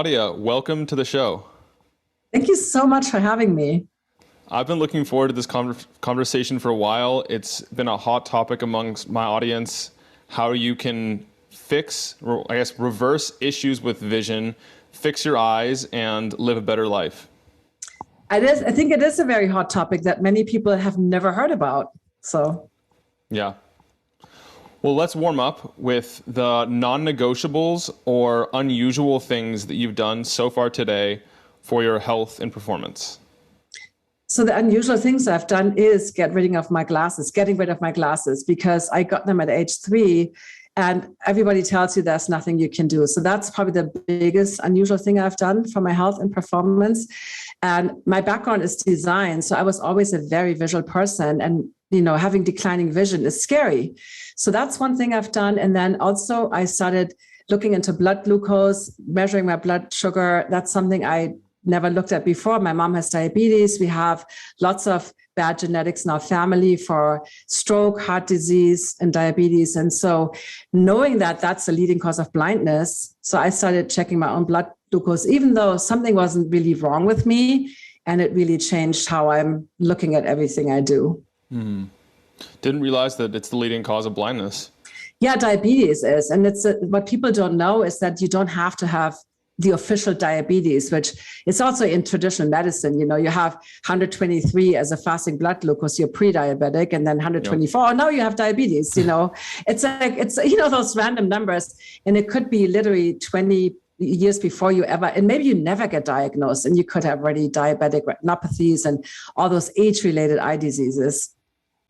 Claudia, welcome to the show. Thank you so much for having me. I've been looking forward to this conversation for a while. It's been a hot topic amongst my audience, how you can fix, or I guess, reverse issues with vision, fix your eyes, and live a better life. I think it is a very hot topic that many people have never heard about. Yeah. Well, let's warm up with the non-negotiables or unusual things that you've done so far today for your health and performance. So the unusual things I've done is getting rid of my glasses because I got them at age 3 and everybody tells you there's nothing you can do. So that's probably the biggest unusual thing I've done for my health and performance. And my background is design. So I was always a very visual person, and having declining vision is scary. So that's one thing I've done. And then also I started looking into blood glucose, measuring my blood sugar. That's something I never looked at before. My mom has diabetes. We have lots of bad genetics in our family for stroke, heart disease, and diabetes. And so knowing that that's the leading cause of blindness, so I started checking my own blood glucose, even though something wasn't really wrong with me. And it really changed how I'm looking at everything I do. Didn't realize that it's the leading cause of blindness. Yeah, diabetes is. And what people don't know is that you don't have to have the official diabetes, which is also in traditional medicine. You have 123 as a fasting blood glucose, you're pre-diabetic, and then 124, oh, now you have diabetes. It's those random numbers, and it could be literally 20 years before you ever, and maybe you never get diagnosed, and you could have already diabetic retinopathies and all those age-related eye diseases.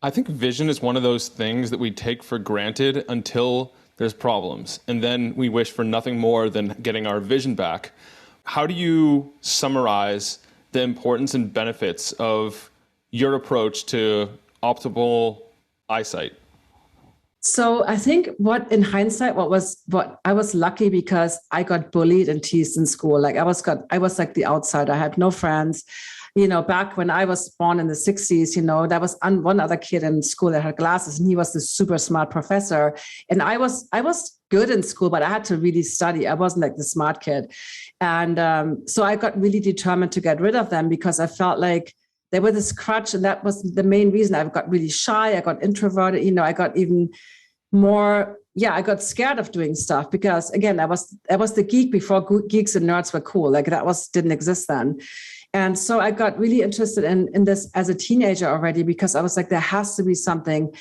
I think vision is one of those things that we take for granted until there's problems, and then we wish for nothing more than getting our vision back. How do you summarize the importance and benefits of your approach to optimal eyesight? So I think in hindsight, what I was lucky because I got bullied and teased in school. Like I was like the outsider. I had no friends. Back when I was born in the 60s, there was one other kid in school that had glasses, and he was the super smart professor. And I was good in school, but I had to really study. I wasn't like the smart kid. And so I got really determined to get rid of them because I felt like they were this crutch. And that was the main reason. I got really shy. I got introverted. I got even more, I got scared of doing stuff because, again, I was the geek before geeks and nerds were cool. Like didn't exist then. And so I got really interested in this as a teenager already because I was like, there has to be something.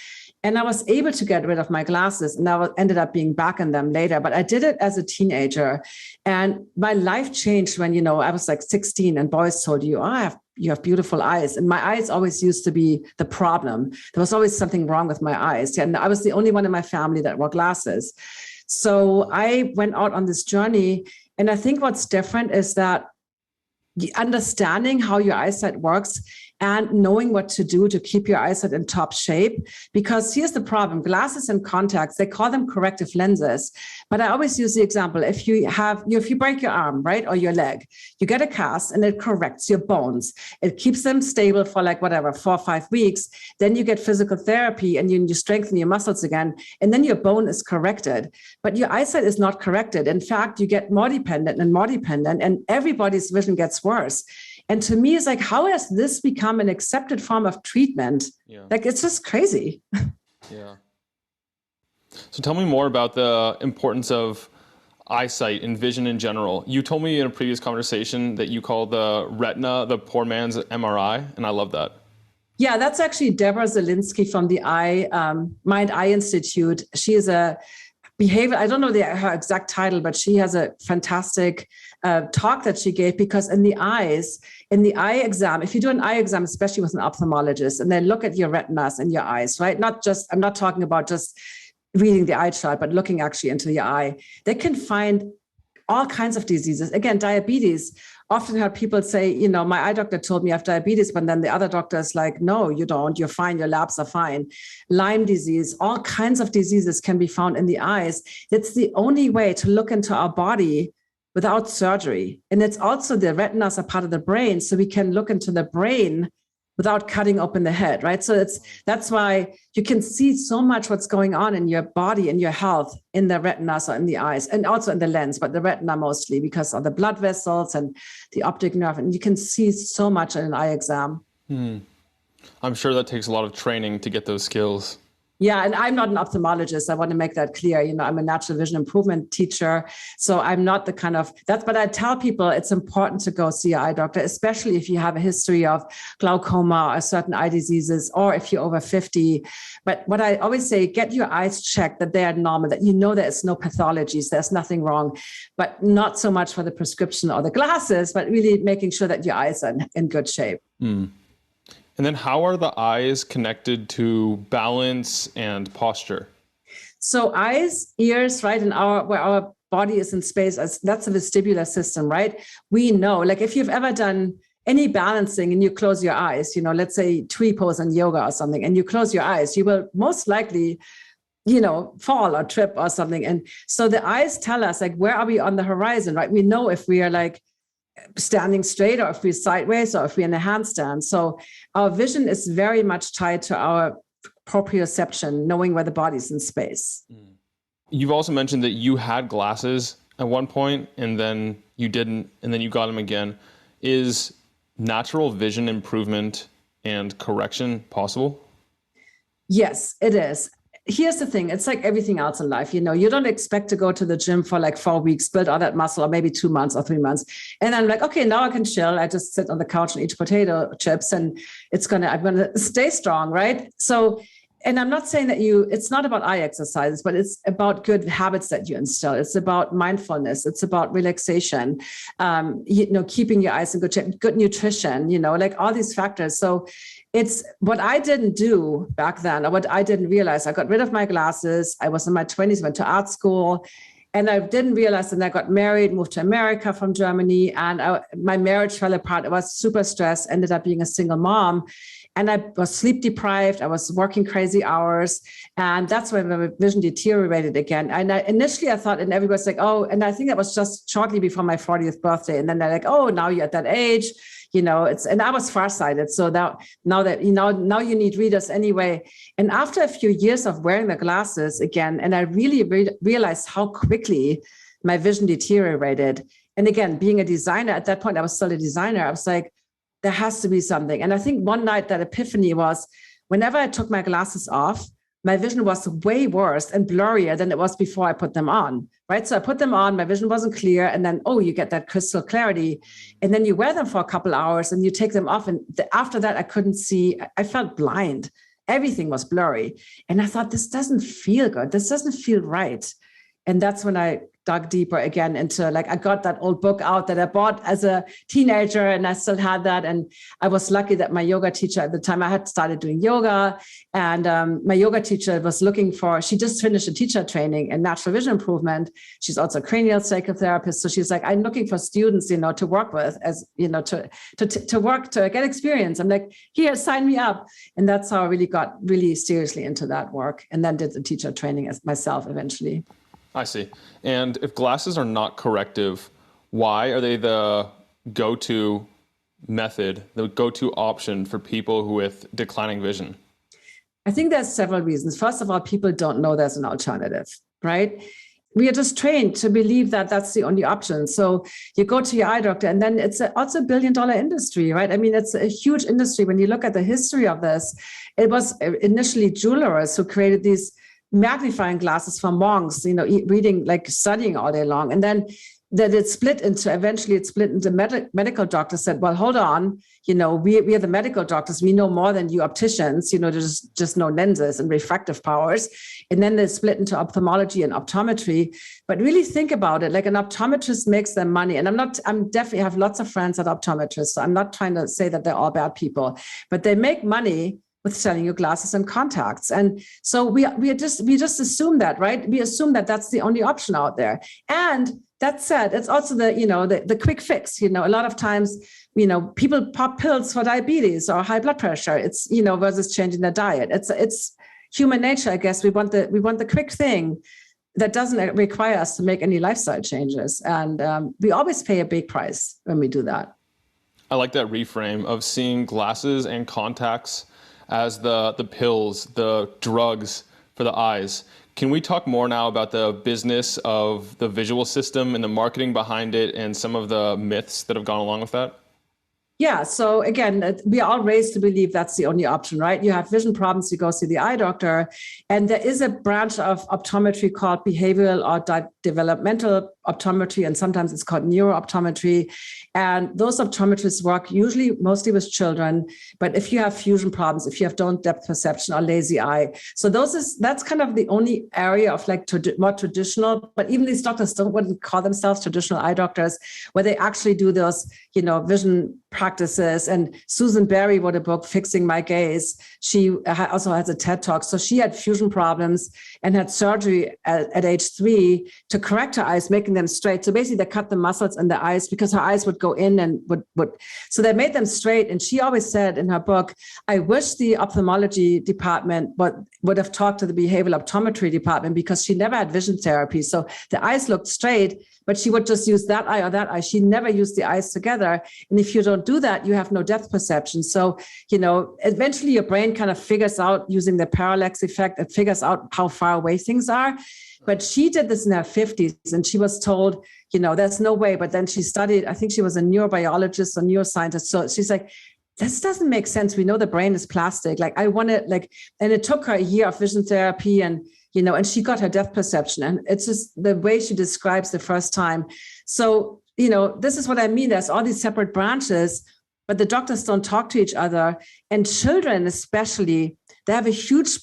And I was able to get rid of my glasses, and I ended up being back in them later. But I did it as a teenager. And my life changed when, I was like 16 and boys told you, you have beautiful eyes. And my eyes always used to be the problem. There was always something wrong with my eyes. And I was the only one in my family that wore glasses. So I went out on this journey. And I think what's different is that understanding how your eyesight works and knowing what to do to keep your eyesight in top shape. Because here's the problem, glasses and contacts, they call them corrective lenses. But I always use the example, if you break your arm, right, or your leg, you get a cast and it corrects your bones. It keeps them stable for 4 or 5 weeks. Then you get physical therapy and you strengthen your muscles again. And then your bone is corrected. But your eyesight is not corrected. In fact, you get more dependent, and everybody's vision gets worse. And to me, it's like, how has this become an accepted form of treatment? Yeah. It's just crazy. Yeah. So tell me more about the importance of eyesight and vision in general. You told me in a previous conversation that you call the Retina the poor man's MRI, and I love that. Yeah, that's actually Deborah Zelinsky from the Mind Eye Institute. She is a behavior, I don't know her exact title, but she has a fantastic talk that she gave, because in the eye exam, if you do an eye exam, especially with an ophthalmologist, and they look at your retinas and your eyes, right? I'm not talking about just reading the eye chart, but looking actually into the eye, they can find all kinds of diseases. Again, diabetes. Often heard people say, my eye doctor told me I have diabetes, but then the other doctor is like, no, you don't, you're fine, your labs are fine. Lyme disease, all kinds of diseases can be found in the eyes. It's the only way to look into our body without surgery. And it's also the retinas are part of the brain, so we can look into the brain without cutting open the head, right? So that's why you can see so much what's going on in your body and your health in the retina, so in the eyes, and also in the lens, but the retina mostly because of the blood vessels and the optic nerve. And you can see so much in an eye exam. I'm sure that takes a lot of training to get those skills. Yeah, and I'm not an ophthalmologist. I want to make that clear. I'm a natural vision improvement teacher. So I'm not the kind of but I tell people it's important to go see an eye doctor, especially if you have a history of glaucoma or certain eye diseases, or if you're over 50. But what I always say, get your eyes checked, that they are normal, that there's no pathologies, there's nothing wrong, but not so much for the prescription or the glasses, but really making sure that your eyes are in good shape. And then how are the eyes connected to balance and posture? So eyes, ears, right, and where our body is in space, that's a vestibular system, right? We know, like if you've ever done any balancing and you close your eyes, let's say tree pose in yoga or something, and you close your eyes, you will most likely, fall or trip or something. And so the eyes tell us, like, where are we on the horizon, right? We know if we are like standing straight or if we're sideways or if we're in a handstand. So our vision is very much tied to our proprioception, knowing where the body's in space. You've also mentioned that you had glasses at one point and then you didn't, and then you got them again. Is natural vision improvement and correction possible? Yes, it is. Here's the thing. It's like everything else in life. You don't expect to go to the gym for like 4 weeks, build all that muscle, or maybe 2 months or 3 months. And I'm like, okay, now I can chill. I just sit on the couch and eat potato chips and I'm going to stay strong. Right. So, and I'm not saying that it's not about eye exercises, but it's about good habits that you instill. It's about mindfulness. It's about relaxation, keeping your eyes in good shape, good nutrition, like all these factors. So it's what I didn't do back then, or what I didn't realize. I got rid of my glasses. I was in my 20s, went to art school, and I didn't realize. And I got married, moved to America from Germany, and my marriage fell apart. I was super stressed, ended up being a single mom. And I was sleep deprived. I was working crazy hours. And that's when my vision deteriorated again. And initially I thought, and everybody's like, oh, and I think that was just shortly before my 40th birthday. And then they're like, oh, now you're at that age, and I was farsighted. So now you need readers anyway. And after a few years of wearing the glasses again, and I really realized how quickly my vision deteriorated. And again, being a designer at that point, I was still a designer. I was like, there has to be something. And I think one night that epiphany was whenever I took my glasses off, my vision was way worse and blurrier than it was before I put them on, right? So I put them on, my vision wasn't clear. And then, you get that crystal clarity. And then you wear them for a couple hours and you take them off. And after that, I couldn't see. I felt blind. Everything was blurry. And I thought, this doesn't feel good. This doesn't feel right. And that's when I dug deeper again into I got that old book out that I bought as a teenager and I still had that. And I was lucky that my yoga teacher at the time, I had started doing yoga, and my yoga teacher was she just finished a teacher training in natural vision improvement. She's also a cranial psychotherapist. So she's like, I'm looking for students, to work with as, to work, to get experience. I'm like, here, sign me up. And that's how I really got really seriously into that work, and then did the teacher training as myself eventually. I see. And if glasses are not corrective, why are they the go-to method, the go-to option for people with declining vision? I think there's several reasons. First of all, people don't know there's an alternative, right? We are just trained to believe that that's the only option. So you go to your eye doctor, and then it's also $1 billion industry, right? I mean, it's a huge industry. When you look at the history of this, it was initially jewelers who created these magnifying glasses for monks, reading, studying all day long. And then that eventually it split into medical doctors said, well, hold on, we are the medical doctors. We know more than you opticians, there's just no lenses and refractive powers. And then they split into ophthalmology and optometry. But really think about it, like an optometrist makes them money. And I'm definitely have lots of friends that are optometrists. So I'm not trying to say that they're all bad people, but they make money with selling you glasses and contacts. And so we just assume that, right? We assume that that's the only option out there. And that said, it's also the quick fix. A lot of times, people pop pills for diabetes or high blood pressure. It's, versus changing their diet. It's human nature, I guess. We want the quick thing that doesn't require us to make any lifestyle changes. And we always pay a big price when we do that. I like that reframe of seeing glasses and contacts as the pills, the drugs for the eyes. Can we talk more now about the business of the visual system and the marketing behind it and some of the myths that have gone along with that? Yeah. So again, we are all raised to believe that's the only option, right? You have vision problems, you go see the eye doctor. And there is a branch of optometry called behavioral or developmental optometry, and sometimes it's called neurooptometry. And those optometrists work usually mostly with children. But if you have fusion problems, if you have don't depth perception or lazy eye, so that's kind of the only area of like more traditional. But even these doctors wouldn't call themselves traditional eye doctors, where they actually do those, vision practices. And Susan Berry wrote a book, Fixing My Gaze. She also has a TED Talk. So she had fusion problems and had surgery at age 3 to correct her eyes, making them straight. So basically they cut the muscles in the eyes because her eyes would go in and would. So they made them straight. And she always said in her book, I wish the ophthalmology department would have talked to the behavioral optometry department, because she never had vision therapy. So the eyes looked straight, but she would just use that eye or that eye. She never used the eyes together. And if you don't do that, you have no depth perception. So, eventually your brain kind of figures out, using the parallax effect, it figures out how far away things are. But she did this in her 50s, and she was told, there's no way. But then she studied, I think she was a neurobiologist or neuroscientist. So she's like, this doesn't make sense. We know the brain is plastic. Like and it took her a year of vision therapy and she got her depth perception. And it's just the way she describes the first time. So, this is what I mean. There's all these separate branches, but the doctors don't talk to each other. And children, especially, they have a huge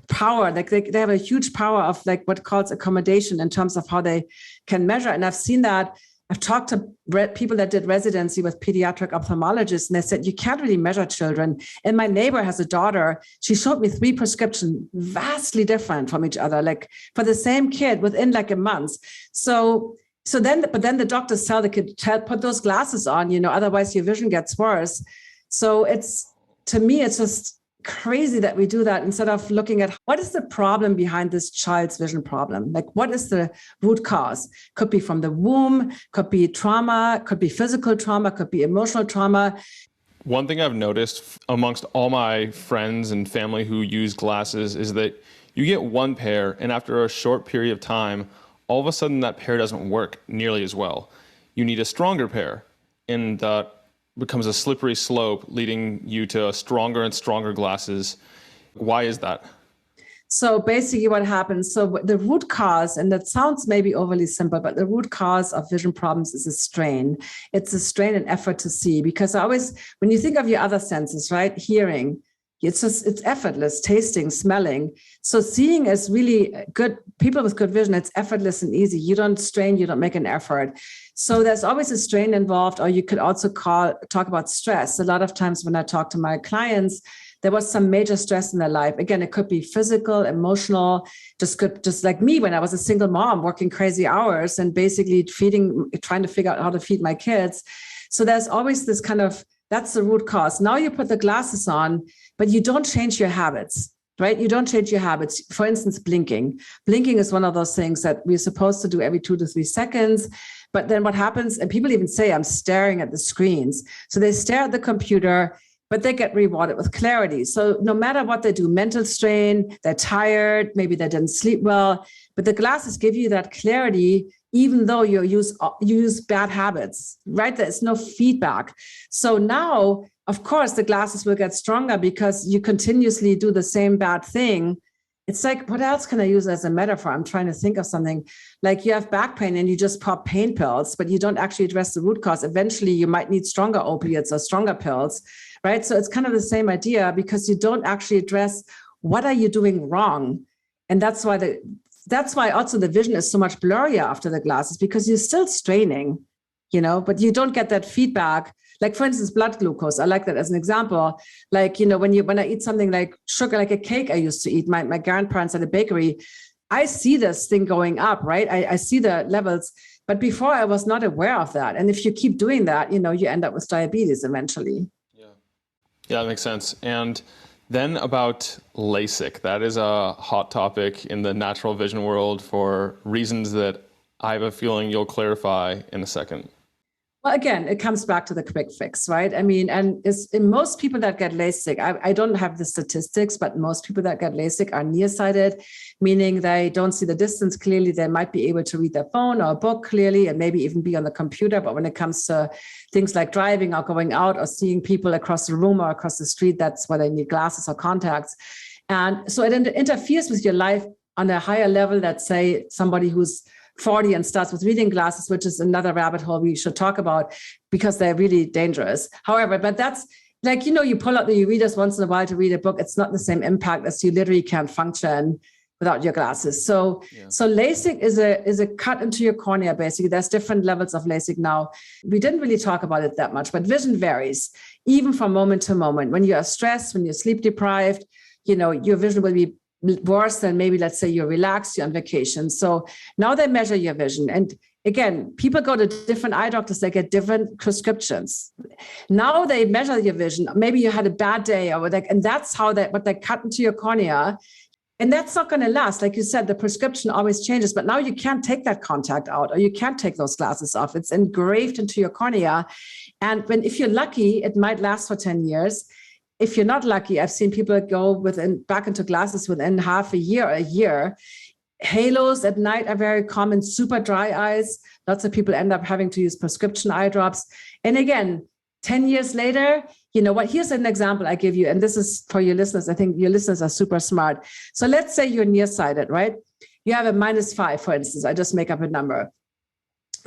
power. Like they have a huge power of like what calls accommodation in terms of how they can measure. And I've seen that. I've talked to people that did residency with pediatric ophthalmologists, and they said, you can't really measure children. And my neighbor has a daughter. She showed me 3 prescriptions, vastly different from each other, like for the same kid within like a month. But then the doctors tell the kid, put those glasses on, otherwise your vision gets worse. So to me, it's just crazy that we do that instead of looking at what is the problem behind this child's vision problem? Like, what is the root cause? Could be from the womb, could be trauma, could be physical trauma, could be emotional trauma. One thing I've noticed amongst all my friends and family who use glasses is that you get one pair, and after a short period of time, all of a sudden that pair doesn't work nearly as well. You need a stronger pair, and that becomes a slippery slope, leading you to stronger and stronger glasses. Why is that? So basically what happens, so the root cause, and that sounds maybe overly simple, but the root cause of vision problems is a strain. It's a strain and effort to see, because when you think of your other senses, right? Hearing, it's effortless, tasting, smelling. So seeing is really good. People with good vision, it's effortless and easy. You don't strain, you don't make an effort. So there's always a strain involved, or you could also talk about stress. A lot of times when I talk to my clients, there was some major stress in their life. Again, it could be physical, emotional, just like me when I was a single mom working crazy hours and basically trying to figure out how to feed my kids. So there's always this that's the root cause. Now you put the glasses on, but you don't change your habits, right? You don't change your habits. For instance, blinking. Blinking is one of those things that we're supposed to do every 2 to 3 seconds. But then what happens, and people even say, I'm staring at the screens. So they stare at the computer, but they get rewarded with clarity. So no matter what they do, mental strain, they're tired, maybe they didn't sleep well, but the glasses give you that clarity, even though you use bad habits, right? There's no feedback. So now, of course, the glasses will get stronger because you continuously do the same bad thing. It's like, what else can I use as a metaphor? I'm trying to think of something. Like you have back pain and you just pop pain pills, but you don't actually address the root cause. Eventually, you might need stronger opiates or stronger pills, right? So it's kind of the same idea, because you don't actually address what are you doing wrong. And that's why also the vision is so much blurrier after the glasses, because you're still straining, but you don't get that feedback. Like, for instance, blood glucose. I like that as an example. Like, when I eat something like sugar, like a cake I used to eat, my grandparents at a bakery, I see this thing going up, right? I see the levels, but before I was not aware of that. And if you keep doing that, you end up with diabetes eventually. Yeah, that makes sense. And then about LASIK, that is a hot topic in the natural vision world for reasons that I have a feeling you'll clarify in a second. Well, again, it comes back to the quick fix, right? I mean, and it's in most people that get LASIK, I don't have the statistics, but most people that get LASIK are nearsighted, meaning they don't see the distance clearly. They might be able to read their phone or a book clearly and maybe even be on the computer. But when it comes to things like driving or going out or seeing people across the room or across the street, that's where they need glasses or contacts. And so it interferes with your life on a higher level that, say, somebody who's 40 and starts with reading glasses, which is another rabbit hole we should talk about because they're really dangerous. However, but that's like, you pull out the e-readers once in a while to read a book. It's not the same impact as you literally can't function without your glasses. So LASIK is a cut into your cornea, basically. There's different levels of LASIK now. We didn't really talk about it that much, but vision varies, even from moment to moment. When you are stressed, when you're sleep deprived, your vision will be worse than maybe, let's say, you're relaxed, you're on vacation. So now they measure your vision. And again, people go to different eye doctors, they get different prescriptions. Now they measure your vision. Maybe you had a bad day and that's how what they cut into your cornea. And that's not going to last. Like you said, the prescription always changes, but now you can't take that contact out or you can't take those glasses off. It's engraved into your cornea. And if you're lucky, it might last for 10 years. If you're not lucky, I've seen people go back into glasses within half a year. Halos at night are very common, super dry eyes. Lots of people end up having to use prescription eye drops. And again, 10 years later, here's an example I give you. And this is for your listeners. I think your listeners are super smart. So let's say you're nearsighted, right? You have a -5, for instance. I just make up a number.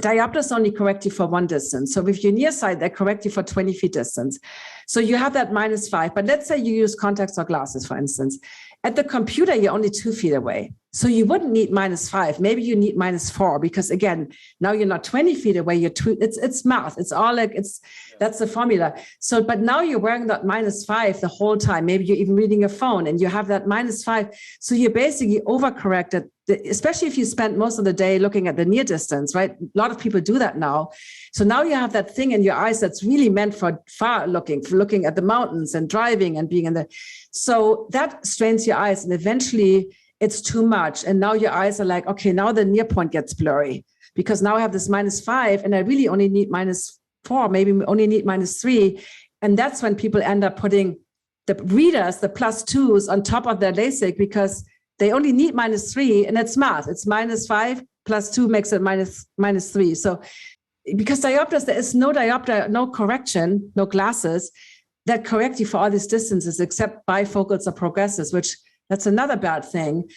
Diopters only correct you for one distance. So if you're nearsighted, they correct you for 20 feet distance. So you have that -5. But let's say you use contacts or glasses, for instance. At the computer, you're only 2 feet away. So you wouldn't need -5. Maybe you need -4 because, again, now you're not 20 feet away. It's math. It's all that's the formula. So, but now you're wearing that -5 the whole time. Maybe you're even reading your phone and you have that -5. So you're basically overcorrected, especially if you spend most of the day looking at the near distance, right? A lot of people do that now. So now you have that thing in your eyes that's really meant for far looking, for looking at the mountains and driving and being so that strains your eyes and eventually it's too much. And now your eyes are like, okay, now the near point gets blurry because now I have this -5 and I really only need -4, maybe only need -3. And that's when people end up putting the readers, the +2s on top of their LASIK because they only need -3 and it's math. It's -5 +2 makes it -3. So because diopters, there is no diopter, no correction, no glasses that correct you for all these distances except bifocals or progressives, which that's another bad thing.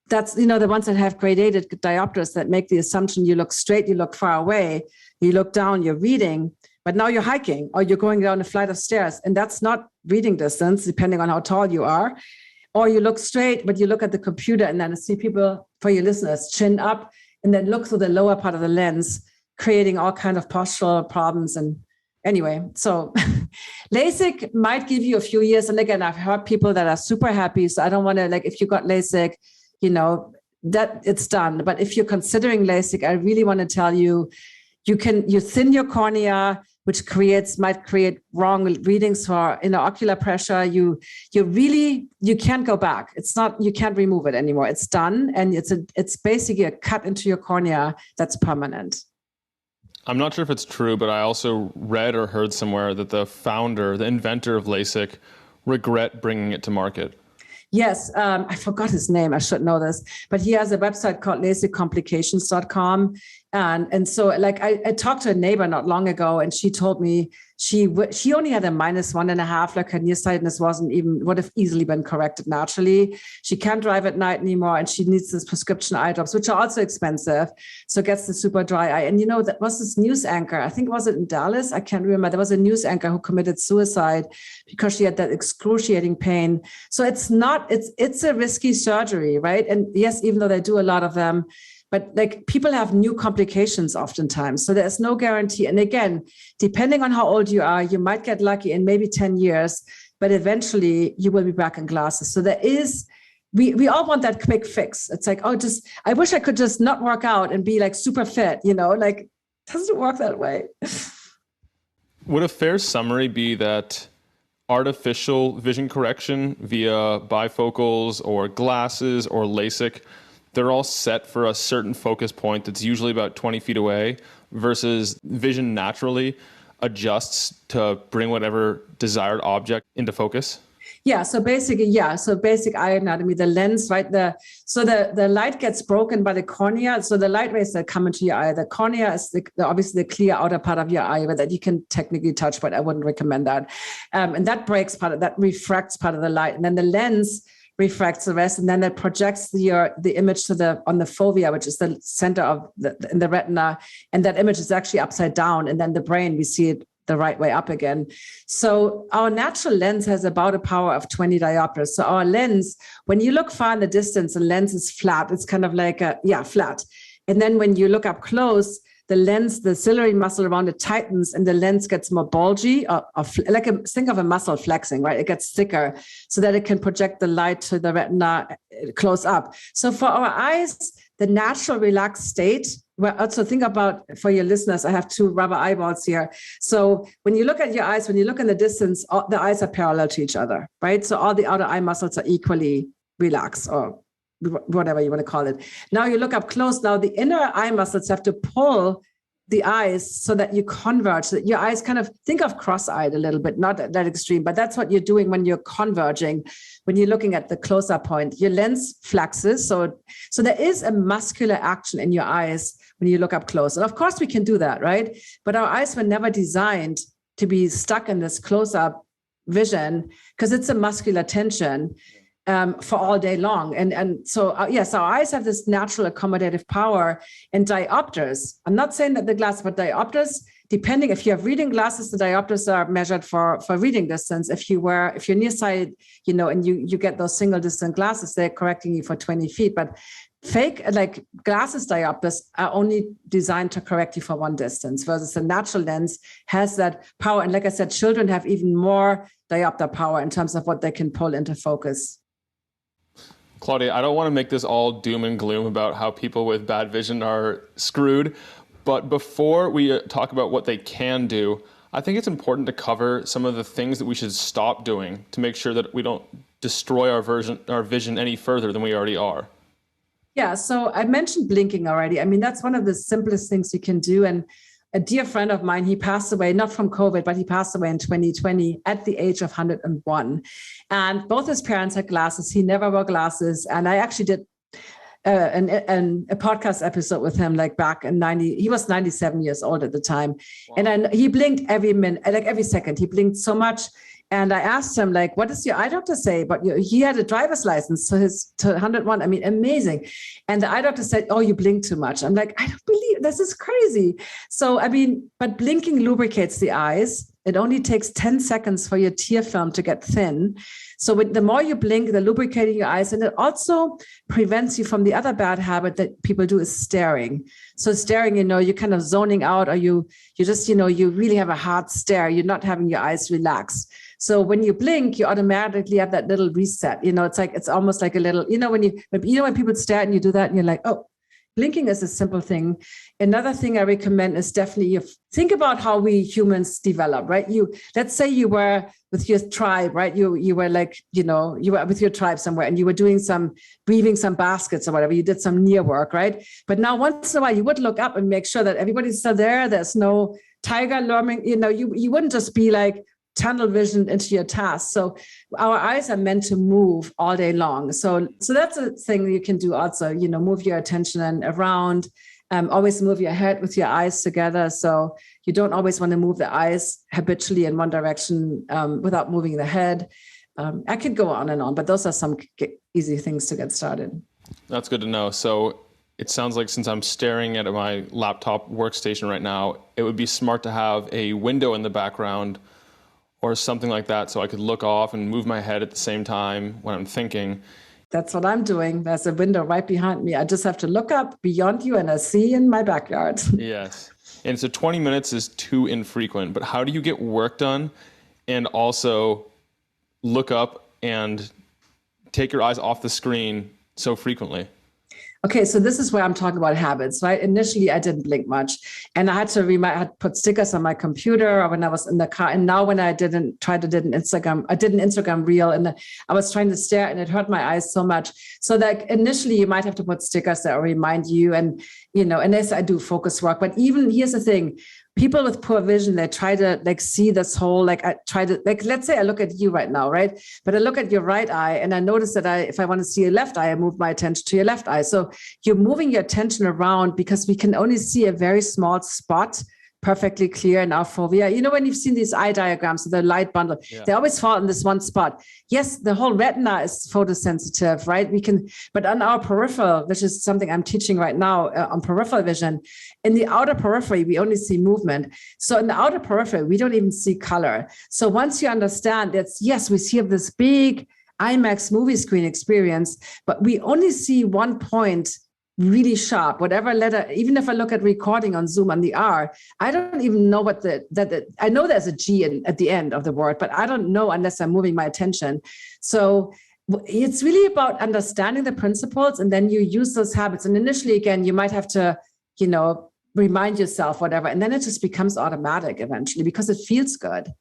That's, the ones that have gradated diopters that make the assumption you look straight, you look far away, you look down, you're reading, but now you're hiking or you're going down a flight of stairs. And that's not reading distance, depending on how tall you are. Or you look straight, but you look at the computer and then I see people, for your listeners, chin up and then look through the lower part of the lens, creating all kinds of postural problems. And anyway, so LASIK might give you a few years. And again, I've heard people that are super happy. So I don't want to, if you got LASIK, that it's done. But if you're considering LASIK, I really want to tell you, you thin your cornea, which might create wrong readings for intraocular pressure. You can't go back. You can't remove it anymore. It's done. And it's basically a cut into your cornea that's permanent. I'm not sure if it's true, but I also read or heard somewhere that the inventor of LASIK, regret bringing it to market. Yes, I forgot his name. I should know this, but he has a website called LASIKcomplications.com. And so I talked to a neighbor not long ago and she told me she only had a -1.5, like her nearsightedness would have easily been corrected naturally. She can't drive at night anymore and she needs this prescription eye drops, which are also expensive. So gets the super dry eye. And that was this news anchor. I think, was it in Dallas? I can't remember. There was a news anchor who committed suicide because she had that excruciating pain. So it's a risky surgery, right? And yes, even though they do a lot of them, but people have new complications oftentimes. So there's no guarantee. And again, depending on how old you are, you might get lucky in maybe 10 years, but eventually you will be back in glasses. So we all want that quick fix. It's like, I wish I could just not work out and be super fit, it doesn't work that way. Would a fair summary be that artificial vision correction via bifocals or glasses or LASIK they're all set for a certain focus point that's usually about 20 feet away, versus vision naturally adjusts to bring whatever desired object into focus? Yeah. So basically, So basic eye anatomy, the lens, right? The light gets broken by the cornea. So the light rays that come into your eye, the cornea is obviously the clear outer part of your eye, but that you can technically touch, but I wouldn't recommend that. And that breaks that refracts part of the light. And then the lens refracts the rest, and then it projects the image on the fovea, which is the center of in the retina. And that image is actually upside down. And then the brain, we see it the right way up again. So our natural lens has about a power of 20 diopters. So our lens, when you look far in the distance, the lens is flat. It's kind of like flat. And then when you look up close, the lens, the ciliary muscle around it tightens and the lens gets more bulgy, think of a muscle flexing, right? It gets thicker so that it can project the light to the retina close up. So for our eyes, the natural relaxed state, well, also think about, for your listeners, I have two rubber eyeballs here. So when you look at your eyes, when you look in the distance, the eyes are parallel to each other, right? So all the outer eye muscles are equally relaxed, or whatever you want to call it. Now you look up close. Now the inner eye muscles have to pull the eyes so that you converge, so that your eyes kind of, think of cross-eyed a little bit, not that extreme, but that's what you're doing when you're converging. When you're looking at the close-up point, your lens flexes. So there is a muscular action in your eyes when you look up close. And of course we can do that, right? But our eyes were never designed to be stuck in this close-up vision because it's a muscular tension for all day long. And so, yes, our eyes have this natural accommodative power, and diopters, I'm not saying that the glass, but diopters, depending, if you have reading glasses, the diopters are measured for reading distance. If you're nearsighted, and you get those single distance glasses, they're correcting you for 20 feet. But fake, like glasses diopters, are only designed to correct you for one distance, versus the natural lens has that power. And like I said, children have even more diopter power in terms of what they can pull into focus. Claudia, I don't want to make this all doom and gloom about how people with bad vision are screwed, but before we talk about what they can do, I think it's important to cover some of the things that we should stop doing to make sure that we don't destroy our vision any further than we already are. Yeah, so I mentioned blinking already. I mean, that's one of the simplest things you can do. And a dear friend of mine, he passed away, not from COVID, but he passed away in 2020 at the age of 101. And both his parents had glasses. He never wore glasses. And I actually did a podcast episode with him, like back in he was 97 years old at the time. Wow. And he blinked every minute, like every second. He blinked so much. And I asked him, like, what does your eye doctor say? But he had a driver's license to 101. I mean, amazing. And the eye doctor said, oh, you blink too much. I'm like, I don't believe this is crazy. So, I mean, but blinking lubricates the eyes. It only takes 10 seconds for your tear film to get thin. So the more you blink, the lubricating your eyes. And it also prevents you from the other bad habit that people do, is staring. So staring, you're kind of zoning out, or you just, you really have a hard stare. You're not having your eyes relaxed. So when you blink, you automatically have that little reset. It's almost like a little, when people stare and you do that and you're like, oh, blinking is a simple thing. Another thing I recommend is definitely, think about how we humans develop, right? Let's say you were with your tribe, right? You were like, you were with your tribe somewhere and you were doing weaving some baskets or whatever. You did some near work, right? But now once in a while, you would look up and make sure that everybody's still there. There's no tiger lurming, you wouldn't just be like, tunnel vision into your task. So our eyes are meant to move all day long. So that's a thing you can do also, move your attention around, always move your head with your eyes together. So you don't always want to move the eyes habitually in one direction without moving the head. I could go on and on, but those are some easy things to get started. That's good to know. So it sounds like, since I'm staring at my laptop workstation right now, it would be smart to have a window in the background or something like that, so I could look off and move my head at the same time when I'm thinking. That's what I'm doing. There's a window right behind me. I just have to look up beyond you and I see in my backyard. Yes. And so 20 minutes is too infrequent, but how do you get work done and also look up and take your eyes off the screen so frequently? Okay, so this is where I'm talking about habits, right? Initially, I didn't blink much, and I had to I had put stickers on my computer, or when I was in the car. And now, when I did an Instagram reel, and I was trying to stare, and it hurt my eyes so much. So, like initially, you might have to put stickers that remind you, and and yes, I do focus work. But even here's the thing: people with poor vision, they try to like see this whole, like I try to, like, let's say I look at you right now, right? But I look at your right eye and I notice that if I want to see your left eye, I move my attention to your left eye. So you're moving your attention around because we can only see a very small spot perfectly clear in our fovea. When you've seen these eye diagrams of the light bundle, they always fall in this one spot. Yes, the whole retina is photosensitive, right? But on our peripheral, which is something I'm teaching right now on peripheral vision, in the outer periphery, we only see movement. So in the outer periphery, we don't even see color. So once you understand that, yes, we see this big IMAX movie screen experience, but we only see one point really sharp, whatever letter. Even if I look at recording on Zoom on the R, I don't even know what I know there's a G at the end of the word, but I don't know unless I'm moving my attention. So it's really about understanding the principles, and then you use those habits. And initially, again, you might have to, remind yourself, whatever, and then it just becomes automatic eventually because it feels good.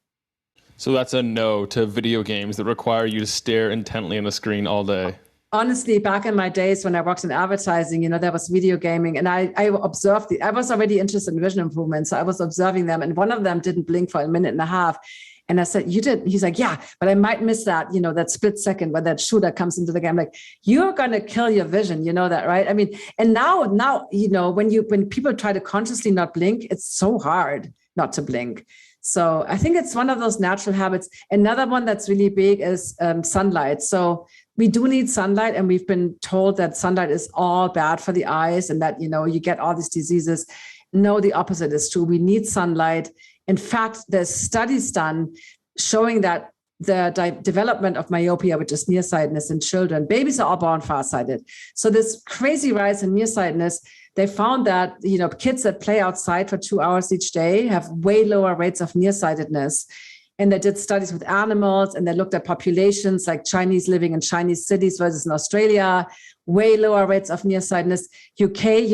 So that's a no to video games that require you to stare intently in the screen all day. Honestly, back in my days when I worked in advertising, there was video gaming, and I observed I was already interested in vision improvement. So I was observing them, and one of them didn't blink for a minute and a half. And I said, "You did?" He's like, "Yeah, but I might miss that, that split second where that shooter comes into the game." Like, you're going to kill your vision. You know that, right? I mean, and now, when people try to consciously not blink, it's so hard not to blink. So I think it's one of those natural habits. Another one that's really big is sunlight. So we do need sunlight, and we've been told that sunlight is all bad for the eyes and that, you get all these diseases. No, the opposite is true. We need sunlight. In fact, there's studies done showing that the development of myopia, which is nearsightedness in children, babies are all born farsighted. So this crazy rise in nearsightedness, they found that, kids that play outside for 2 hours each day have way lower rates of nearsightedness. And they did studies with animals, and they looked at populations like Chinese living in Chinese cities versus in Australia, way lower rates of nearsightedness. UK,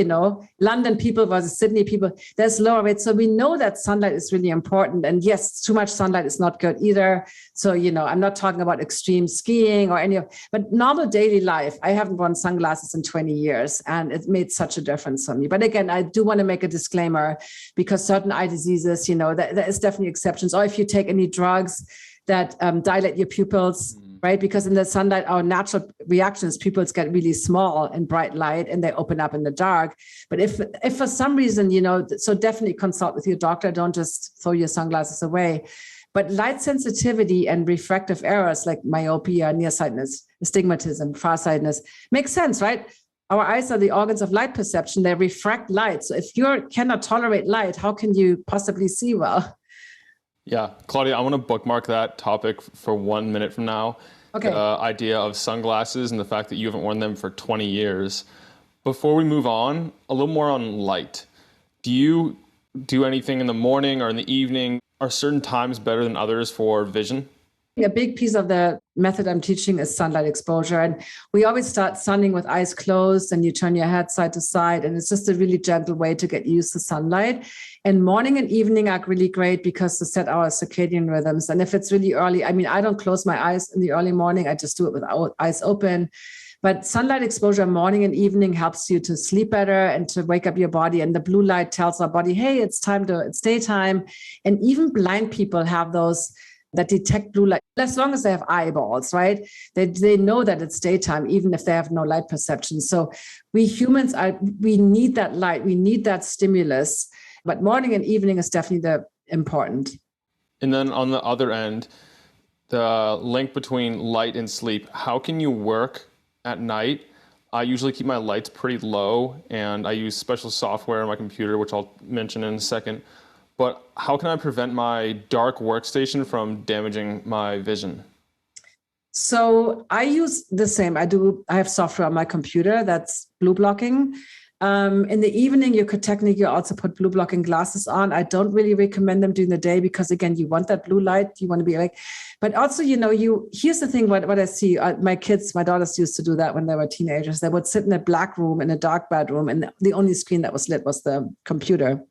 London people versus Sydney people, there's lower rates. So we know that sunlight is really important. And yes, too much sunlight is not good either. So, I'm not talking about extreme skiing or but normal daily life. I haven't worn sunglasses in 20 years, and it made such a difference for me. But again, I do want to make a disclaimer, because certain eye diseases, there is definitely exceptions. Or if you take any drugs that dilate your pupils, right? Because in the sunlight, our natural reactions, pupils get really small in bright light and they open up in the dark. But if for some reason, so definitely consult with your doctor. Don't just throw your sunglasses away. But light sensitivity and refractive errors like myopia, nearsightedness, astigmatism, farsightedness makes sense, right? Our eyes are the organs of light perception. They refract light. So if you cannot tolerate light, how can you possibly see well? Yeah, Claudia, I want to bookmark that topic for 1 minute from now. Okay. The idea of sunglasses and the fact that you haven't worn them for 20 years. Before we move on, a little more on light. Do you do anything in the morning or in the evening? Are certain times better than others for vision? A big piece of the method I'm teaching is sunlight exposure. And we always start sunning with eyes closed, and you turn your head side to side. And it's just a really gentle way to get used to sunlight. And morning and evening are really great because to set our circadian rhythms. And if it's really early, I don't close my eyes in the early morning. I just do it with eyes open. But sunlight exposure morning and evening helps you to sleep better and to wake up your body. And the blue light tells our body, hey, it's daytime. And even blind people have those that detect blue light, as long as they have eyeballs, right? They know that it's daytime, even if they have no light perception. So we humans we need that light, we need that stimulus, but morning and evening is definitely important. And then on the other end, the link between light and sleep. How can you work at night? I usually keep my lights pretty low, and I use special software on my computer, which I'll mention in a second. But how can I prevent my dark workstation from damaging my vision? So I use the same. I have software on my computer that's blue blocking. In the evening, you could technically also put blue blocking glasses on. I don't really recommend them during the day because, again, you want that blue light. You want to be like, but also, here's the thing, what I see, my daughters used to do that when they were teenagers. They would sit in a black room, in a dark bedroom, and the only screen that was lit was the computer.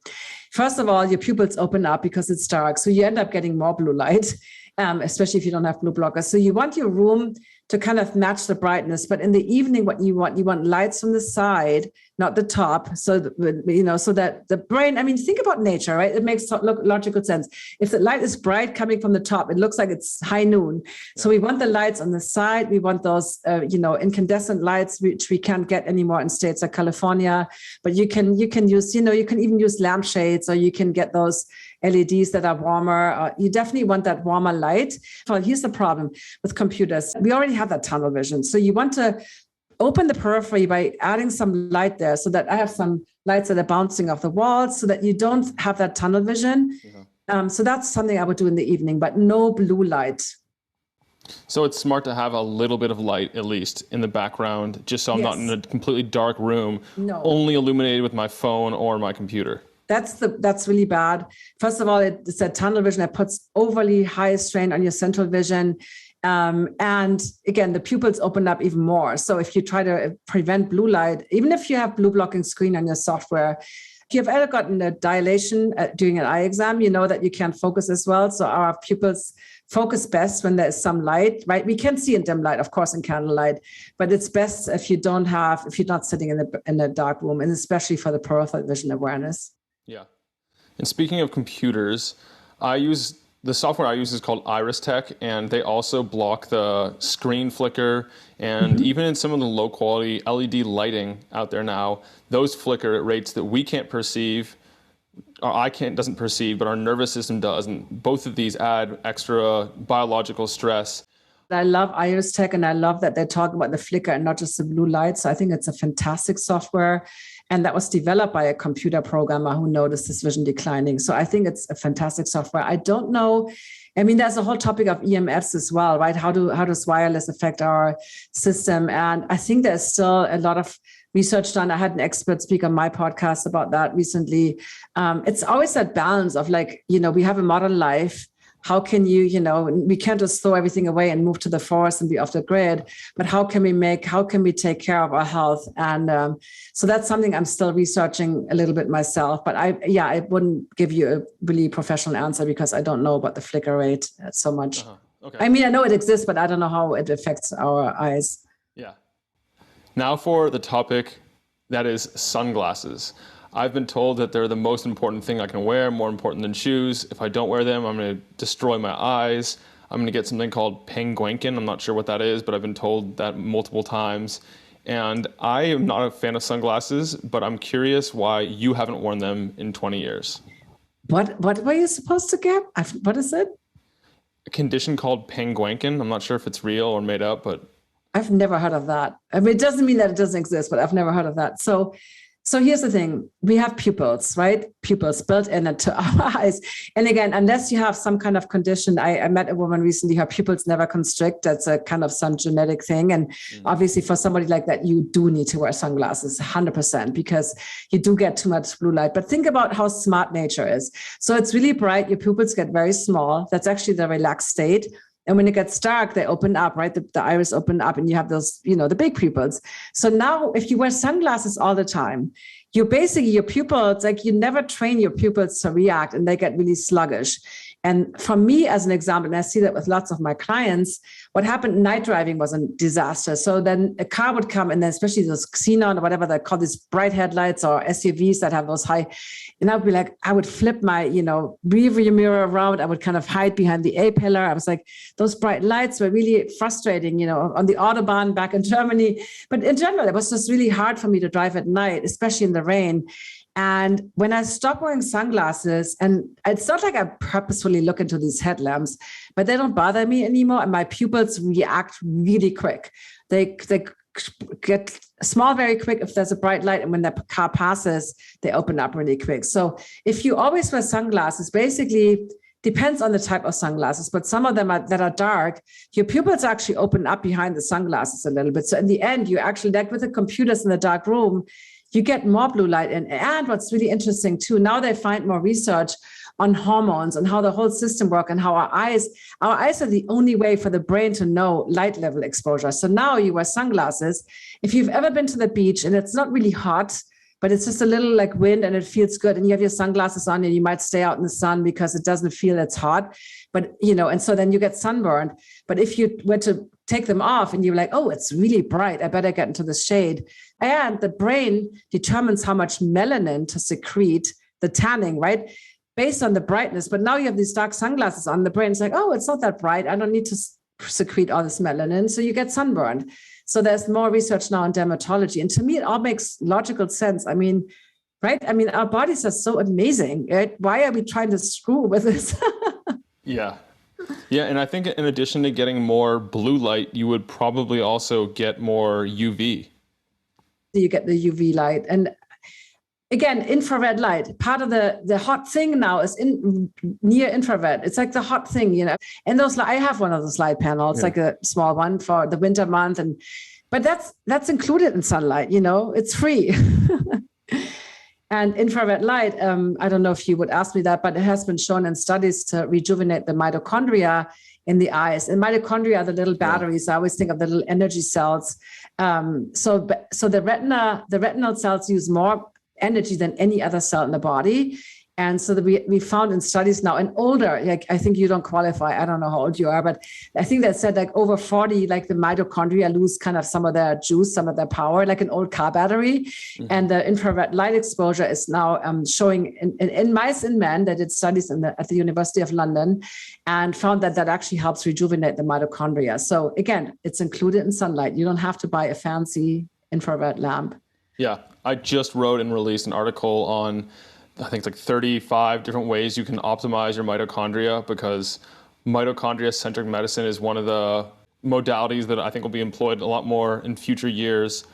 First of all, your pupils open up because it's dark. So you end up getting more blue light, especially if you don't have blue blockers. So you want your room to kind of match the brightness. But in the evening, what you want lights from the side, not the top. So, so that the brain, think about nature, right? It makes logical sense. If the light is bright coming from the top, it looks like it's high noon. Yeah. So we want the lights on the side. We want those, incandescent lights, which we can't get anymore in states like California. But you can use, you can even use lampshades, or you can get those LEDs that are warmer. You definitely want that warmer light. Well, here's the problem with computers. We already have that tunnel vision. So you want to open the periphery by adding some light there, so that I have some lights that are bouncing off the walls, so that you don't have that tunnel vision. Yeah. So that's something I would do in the evening, but no blue light. So it's smart to have a little bit of light, at least in the background, just so I'm not in a completely dark room, only illuminated with my phone or my computer. That's really bad. First of all, it's a tunnel vision that puts overly high strain on your central vision. And again, the pupils open up even more. So if you try to prevent blue light, even if you have blue blocking screen on your software, if you've ever gotten a dilation during an eye exam, you know that you can't focus as well. So our pupils focus best when there's some light, right? We can see in dim light, of course, in candlelight, but it's best if you're not sitting in a dark room, and especially for the peripheral vision awareness. Yeah. And speaking of computers, the software I use is called Iris Tech, and they also block the screen flicker. And even in some of the low quality LED lighting out there now, those flicker at rates that we can't perceive, or doesn't perceive, but our nervous system does. And both of these add extra biological stress. I love Iris Tech, and I love that they talk about the flicker and not just the blue light. So I think it's a fantastic software. And that was developed by a computer programmer who noticed this vision declining. So I think it's a fantastic software. I don't know. There's a whole topic of EMFs as well, right? How does wireless affect our system? And I think there's still a lot of research done. I had an expert speak on my podcast about that recently. It's always that balance of we have a modern life. How can we can't just throw everything away and move to the forest and be off the grid, but how can we take care of our health? And so that's something I'm still researching a little bit myself, but I wouldn't give you a really professional answer because I don't know about the flicker rate so much. Okay. I know it exists, but I don't know how it affects our eyes. Yeah. Now for the topic that is sunglasses. I've been told that they're the most important thing I can wear, more important than shoes. If I don't wear them, I'm going to destroy my eyes. I'm going to get something called penguinkin. I'm not sure what that is, but I've been told that multiple times. And I am not a fan of sunglasses, but I'm curious why you haven't worn them in 20 years. What were you supposed to get? What is it? A condition called penguinkin. I'm not sure if it's real or made up, but I've never heard of that. It doesn't mean that it doesn't exist, but I've never heard of that. So here's the thing. We have pupils, right? Pupils built into our eyes. And again, unless you have some kind of condition, I met a woman recently, her pupils never constrict. That's a kind of some genetic thing. And obviously for somebody like that, you do need to wear sunglasses 100% because you do get too much blue light. But think about how smart nature is. So it's really bright. Your pupils get very small. That's actually the relaxed state. And when it gets dark, they open up, right? The iris open up and you have those, the big pupils. So now if you wear sunglasses all the time, your pupils, you never train your pupils to react and they get really sluggish. And for me, as an example, and I see that with lots of my clients, what happened, night driving was a disaster. So then a car would come and then especially those xenon or whatever they call these bright headlights or SUVs that have those high, and I would be like, I would flip my, rearview mirror around. I would kind of hide behind the A-pillar. I was like, those bright lights were really frustrating, on the Autobahn back in Germany. But in general, it was just really hard for me to drive at night, especially in the rain. And when I stopped wearing sunglasses, and it's not like I purposefully look into these headlamps, but they don't bother me anymore. And my pupils react really quick. They get small very quick if there's a bright light. And when the car passes, they open up really quick. So if you always wear sunglasses, basically depends on the type of sunglasses, but some of them that are dark, your pupils actually open up behind the sunglasses a little bit. So in the end, you actually, like with the computers in the dark room, you get more blue light in. And what's really interesting too, now they find more research on hormones and how the whole system works and how our eyes are the only way for the brain to know light level exposure. So now you wear sunglasses. If you've ever been to the beach and it's not really hot, but it's just a little like wind and it feels good, and you have your sunglasses on and you might stay out in the sun because it doesn't feel it's hot, but and so then you get sunburned. But if you were to take them off and you're like, oh, it's really bright, I better get into the shade. And the brain determines how much melanin to secrete, the tanning, right? Based on the brightness. But now you have these dark sunglasses on, the brain's like, oh, it's not that bright, I don't need to secrete all this melanin. So you get sunburned. So there's more research now in dermatology. And to me, it all makes logical sense. I mean, right? I mean, our bodies are so amazing, right? Why are we trying to screw with this? Yeah. Yeah. And I think in addition to getting more blue light, you would probably also get more UV. You get the UV light. And again, infrared light, part of the hot thing now is near infrared. It's like the hot thing, And those, I have one of those light panels, like a small one for the winter month, but that's included in sunlight. It's free. And infrared light, I don't know if you would ask me that, but it has been shown in studies to rejuvenate the mitochondria in the eyes. And mitochondria are the little batteries. I always think of the little energy cells. So the retinal cells use more energy than any other cell in the body. And so we found in studies now, and older, like I think you don't qualify, I don't know how old you are, but I think they said like over 40, like the mitochondria lose kind of some of their juice, some of their power, like an old car battery. Mm-hmm. And the infrared light exposure is now showing in mice and men. They did studies at the University of London and found that actually helps rejuvenate the mitochondria. So again, it's included in sunlight. You don't have to buy a fancy infrared lamp. Yeah, I just wrote and released an article on, I think it's like 35 different ways you can optimize your mitochondria, because mitochondria-centric medicine is one of the modalities that I think will be employed a lot more in future years.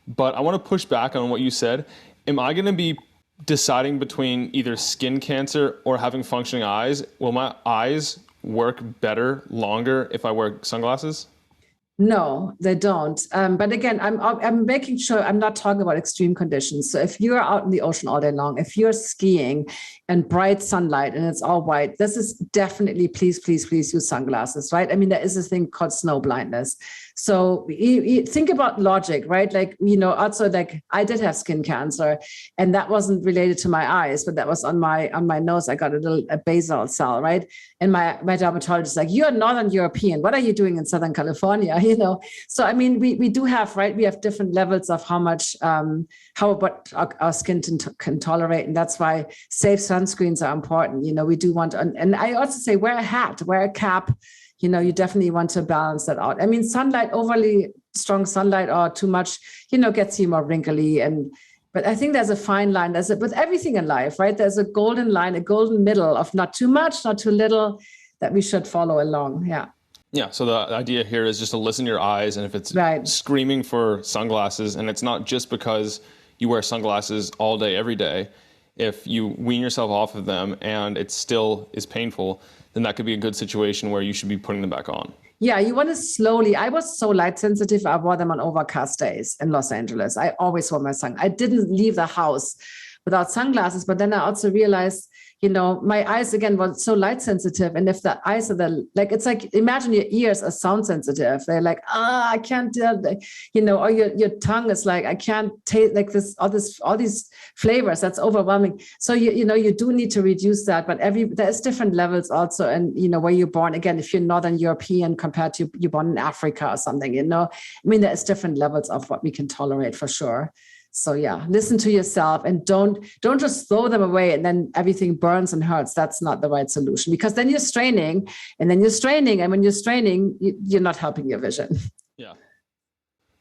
But I want to push back on what you said. Am I going to be deciding between either skin cancer or having functioning eyes? Will my eyes work better, longer if I wear sunglasses? No, they don't. But again, I'm making sure I'm not talking about extreme conditions. So if you're out in the ocean all day long, if you're skiing and bright sunlight and it's all white, this is definitely, please use sunglasses, right? I mean, there is a thing called snow blindness. So you think about logic, right? Like, also like I did have skin cancer, and that wasn't related to my eyes, but that was on my nose. I got a basal cell, right? And my dermatologist like, you're Northern European. What are you doing in Southern California? So I mean, we do have, right? We have different levels of how much what our skin can tolerate, and that's why safe sunscreens are important. We do want to, and I also say wear a hat, wear a cap. You definitely want to balance that out. I mean, overly strong sunlight or too much, gets you more wrinkly. But I think there's a fine line. With everything in life, right? There's a golden line, a golden middle of not too much, not too little, that we should follow along. Yeah. Yeah. So the idea here is just to listen to your eyes. And if it's screaming for sunglasses, and it's not just because you wear sunglasses all day, every day, if you wean yourself off of them and it still is painful, then that could be a good situation where you should be putting them back on. Yeah, you want to slowly. I was so light sensitive. I wore them on overcast days in Los Angeles. I always wore my I didn't leave the house without sunglasses. But then I also realized, my eyes again were so light sensitive. And if the eyes are it's like, imagine your ears are sound sensitive. They're like, I can't do that, or your tongue is like, I can't taste like this, all these flavors. That's overwhelming. So, you do need to reduce that. But there's different levels also. And, where you're born, again, if you're Northern European compared to you're born in Africa or something, I mean, there's different levels of what we can tolerate for sure. So yeah, listen to yourself and don't just throw them away and then everything burns and hurts. That's not the right solution, because then you're straining and when you're straining, you're not helping your vision. Yeah.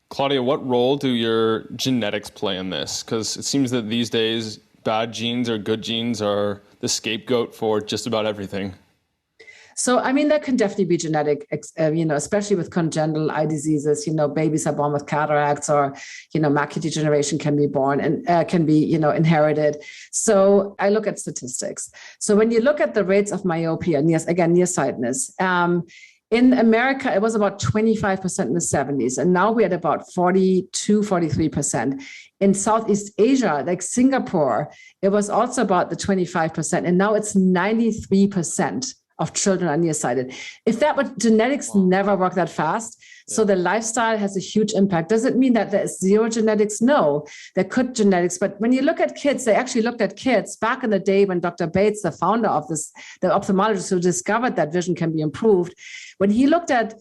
Claudia, what role do your genetics play in this? Because it seems that these days, bad genes or good genes are the scapegoat for just about everything. So, I mean, there can definitely be genetic, especially with congenital eye diseases. Babies are born with cataracts, or, macular degeneration can be born and can be, inherited. So I look at statistics. So when you look at the rates of myopia, nearsightedness, in America, it was about 25% in the 70s. And now we're at about 42, 43%. In Southeast Asia, like Singapore, it was also about the 25%. And now it's 93% of children are nearsighted. If that were genetics, never work that fast. So the lifestyle has a huge impact. Does it mean that there is zero genetics? No, there could genetics. But when you look at kids, they actually looked at kids back in the day when Dr. Bates, the founder of this, the ophthalmologist who discovered that vision can be improved, when he looked at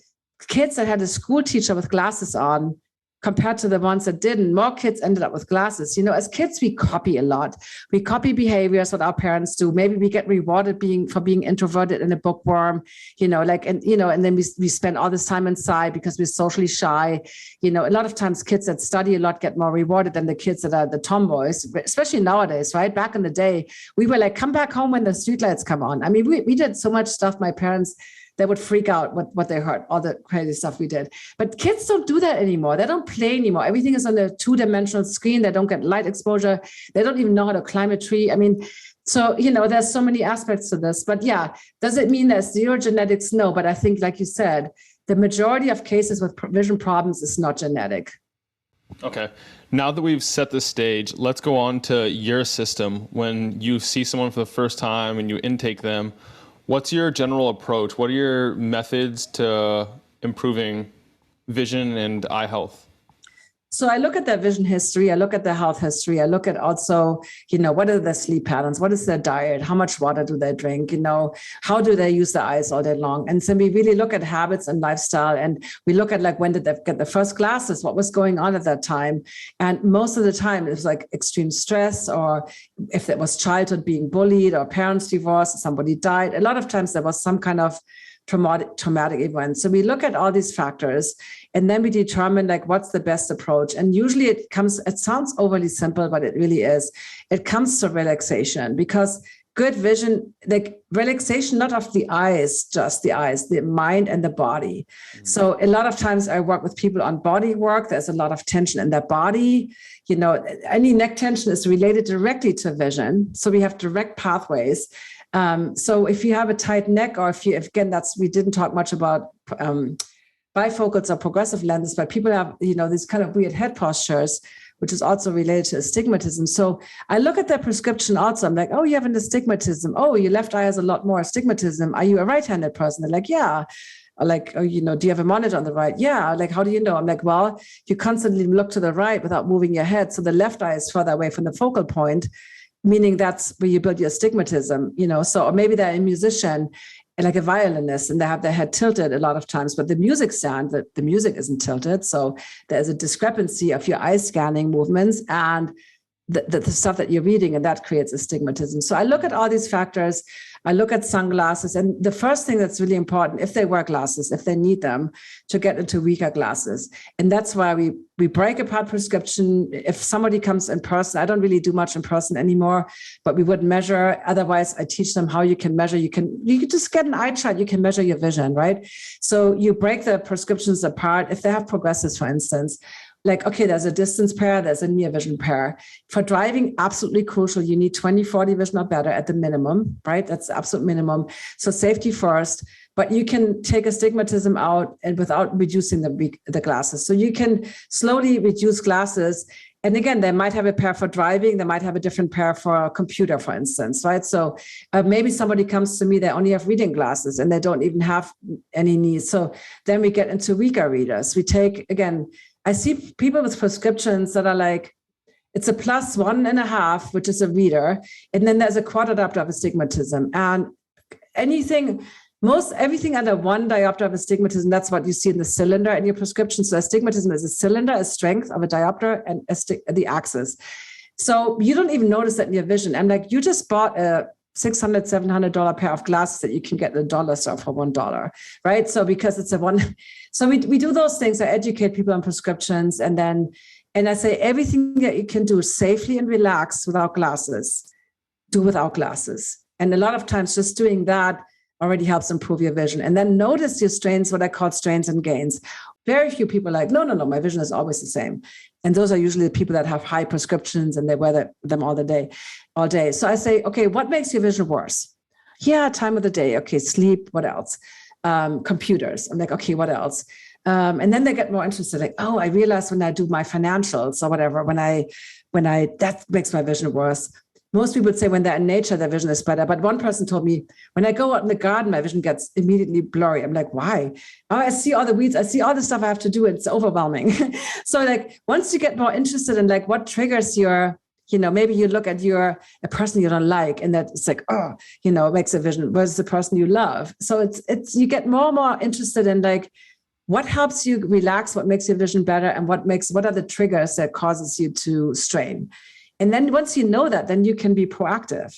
kids that had a school teacher with glasses on, compared to the ones that didn't, more kids ended up with glasses. As kids, we copy a lot. We copy behaviors, what our parents do. Maybe we get rewarded for being introverted and a bookworm, and then we spend all this time inside because we're socially shy. A lot of times kids that study a lot get more rewarded than the kids that are the tomboys, especially nowadays, right? Back in the day, we were like, come back home when the streetlights come on. I mean, we did so much stuff. My parents, they would freak out what they heard, all the crazy stuff we did. But kids don't do that anymore. They don't play anymore. Everything is on a two-dimensional screen. They don't get light exposure. They don't even know how to climb a tree. I mean, so, there's so many aspects to this. But yeah, does it mean there's zero genetics? No, but I think, like you said, the majority of cases with vision problems is not genetic. Okay. Now that we've set the stage, let's go on to your system. When you see someone for the first time and you intake them, what's your general approach? What are your methods to improving vision and eye health? So I look at their vision history. I look at their health history. I look at also, what are their sleep patterns? What is their diet? How much water do they drink? How do they use their eyes all day long? And so we really look at habits and lifestyle. And we look at when did they get the first glasses? What was going on at that time? And most of the time it was like extreme stress, or if it was childhood being bullied or parents divorced, somebody died. A lot of times there was some kind of traumatic event. So we look at all these factors, and then we determine what's the best approach. And usually it sounds overly simple, but it really is. It comes to relaxation, because good vision, relaxation, not of the eyes, just the eyes, the mind and the body. Mm-hmm. So a lot of times I work with people on body work. There's a lot of tension in their body. Any neck tension is related directly to vision. So we have direct pathways. So if you have a tight neck, or we didn't talk much about bifocals or progressive lenses, but people have, these kind of weird head postures, which is also related to astigmatism. So I look at their prescription also. I'm like, oh, you have an astigmatism. Oh, your left eye has a lot more astigmatism. Are you a right-handed person? They're like, yeah. Or do you have a monitor on the right? Yeah. How do you know? I'm like, well, you constantly look to the right without moving your head. So the left eye is further away from the focal point, meaning that's where you build your astigmatism, or maybe they're a musician, like a violinist, and they have their head tilted a lot of times, but the music isn't tilted. So there's a discrepancy of your eye scanning movements and the stuff that you're reading, and that creates astigmatism. So I look at all these factors. I look at sunglasses, and the first thing that's really important, if they wear glasses, if they need them, to get into weaker glasses. And that's why we break apart prescription. If somebody comes in person, I don't really do much in person anymore, but we would measure. Otherwise, I teach them how you can measure. You can just get an eye chart. You can measure your vision, right? So you break the prescriptions apart. If they have progressives, for instance, okay, there's a distance pair, there's a near vision pair. For driving, absolutely crucial. You need 20/40 vision or better at the minimum, right? That's the absolute minimum. So safety first, but you can take astigmatism out and without reducing the glasses. So you can slowly reduce glasses. And again, they might have a pair for driving. They might have a different pair for a computer, for instance, right? So maybe somebody comes to me, they only have reading glasses and they don't even have any needs. So then we get into weaker readers. I see people with prescriptions that are it's a +1.5, which is a reader. And then there's a quad diopter of astigmatism. And everything under 1 diopter of astigmatism, that's what you see in the cylinder in your prescription. So astigmatism is a cylinder, a strength of a diopter, and the axis. So you don't even notice that in your vision. And you just bought a $600, $700 pair of glasses that you can get at a dollar store for $1, right? So because it's so we do those things. I educate people on prescriptions, and I say everything that you can do safely and relax without glasses, do without glasses. And a lot of times just doing that already helps improve your vision. And then notice your strains, what I call strains and gains. Very few people are like, no, my vision is always the same. And those are usually the people that have high prescriptions and they wear them all day. So I say, okay, what makes your vision worse? Yeah, time of the day. Okay, sleep. What else? Computers. I'm like, okay, what else? And then they get more interested. Like, oh, I realize when I do my financials or whatever, when I that makes my vision worse. Most people would say when they're in nature, their vision is better. But one person told me, when I go out in the garden, my vision gets immediately blurry. I'm like, why? Oh, I see all the weeds. I see all the stuff I have to do. It's overwhelming. So like, once you get more interested in like what triggers your, maybe you look at a person you don't like, and that's like, oh, it makes a vision versus the person you love. So it's you get more and more interested in like, what helps you relax, what makes your vision better, and what are the triggers that causes you to strain. And then once you know that, then you can be proactive.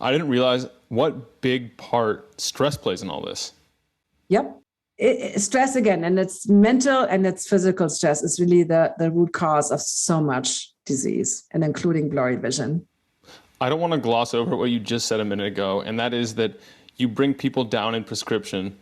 I didn't realize what big part stress plays in all this. Yep. Stress again, and it's mental and it's physical stress is really the root cause of so much disease, and including blurry vision. I don't want to gloss over what you just said a minute ago, and that is that you bring people down in prescription.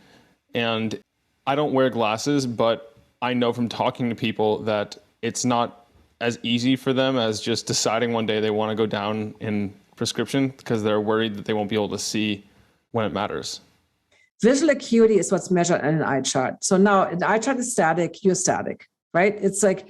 And I don't wear glasses, but I know from talking to people that it's not as easy for them as just deciding one day they want to go down in prescription because they're worried that they won't be able to see when it matters. Visual acuity is what's measured in an eye chart. So now an eye chart is static, you're static, right? It's like,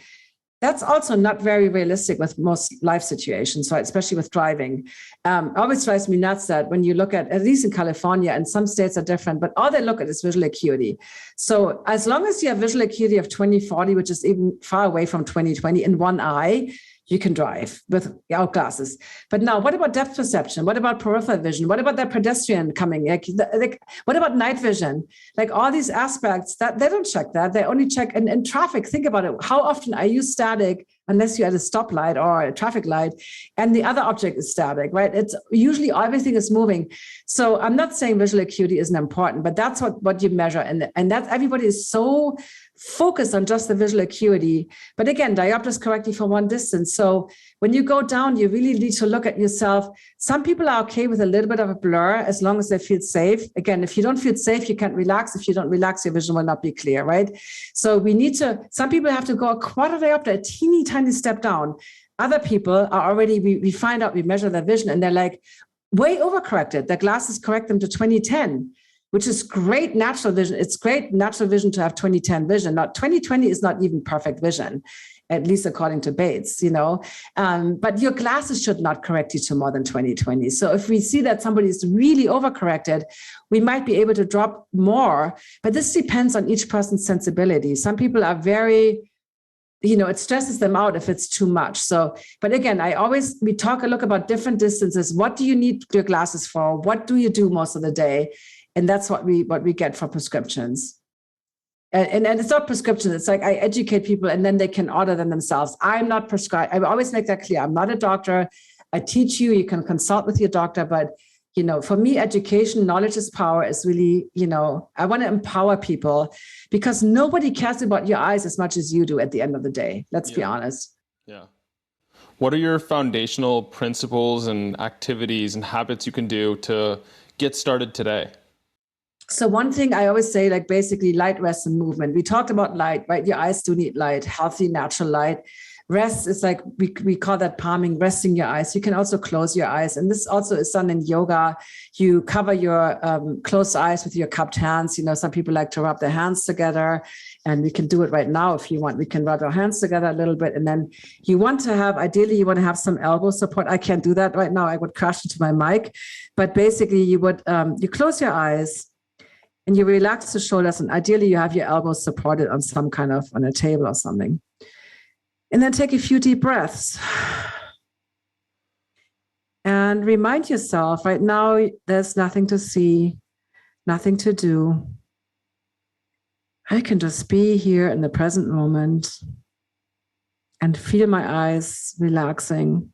that's also not very realistic with most life situations, right? Especially with driving. Always drives me nuts that when you look at least in California, and some states are different, but all they look at is visual acuity. So as long as you have visual acuity of 20/40, which is even far away from 20/20 in one eye, you can drive without glasses. But now, what about depth perception? What about peripheral vision? What about that pedestrian coming? What about night vision? Like all these aspects, that they don't check that. They only check in traffic. Think about it. How often are you static unless you're at a stoplight or a traffic light and the other object is static, right? It's usually everything is moving. So I'm not saying visual acuity isn't important, but that's what you measure. And that's everybody is so focused on just the visual acuity. But again, diopters correctly for one distance. So when you go down, you really need to look at yourself. Some people are okay with a little bit of a blur as long as they feel safe. Again, if you don't feel safe, you can't relax. If you don't relax, your vision will not be clear, right? So some people have to go a quarter diopter, a teeny tiny step down. Other people are already, we find out, we measure their vision and they're like way overcorrected. Their glasses correct them to 20/10. Which is great natural vision. It's great natural vision to have 20/10 vision. Now, 20/20 is not even perfect vision, at least according to Bates, but your glasses should not correct you to more than 20/20. So if we see that somebody is really overcorrected, we might be able to drop more, but this depends on each person's sensibility. Some people are very, it stresses them out if it's too much. So, but again, we talk a lot about different distances. What do you need your glasses for? What do you do most of the day? And that's what we get for prescriptions. And it's not prescriptions. It's like I educate people and then they can order them themselves. I'm not prescribed. I always make that clear. I'm not a doctor. I teach you. You can consult with your doctor. But, for me, education, knowledge is power is really, I want to empower people because nobody cares about your eyes as much as you do at the end of the day. Let's be honest. Yeah. What are your foundational principles and activities and habits you can do to get started today? So one thing I always say, like basically light, rest, and movement. We talked about light, right? Your eyes do need light, healthy, natural light. Rest is like, we call that palming, resting your eyes. You can also close your eyes. And this also is done in yoga. You cover your closed eyes with your cupped hands. Some people like to rub their hands together, and we can do it right now if you want. We can rub our hands together a little bit. And then ideally you want to have some elbow support. I can't do that right now. I would crash into my mic. But basically you would, you close your eyes, and you relax the shoulders, and ideally you have your elbows supported on on a table or something. And then take a few deep breaths. And remind yourself, right now, there's nothing to see, nothing to do. I can just be here in the present moment and feel my eyes relaxing.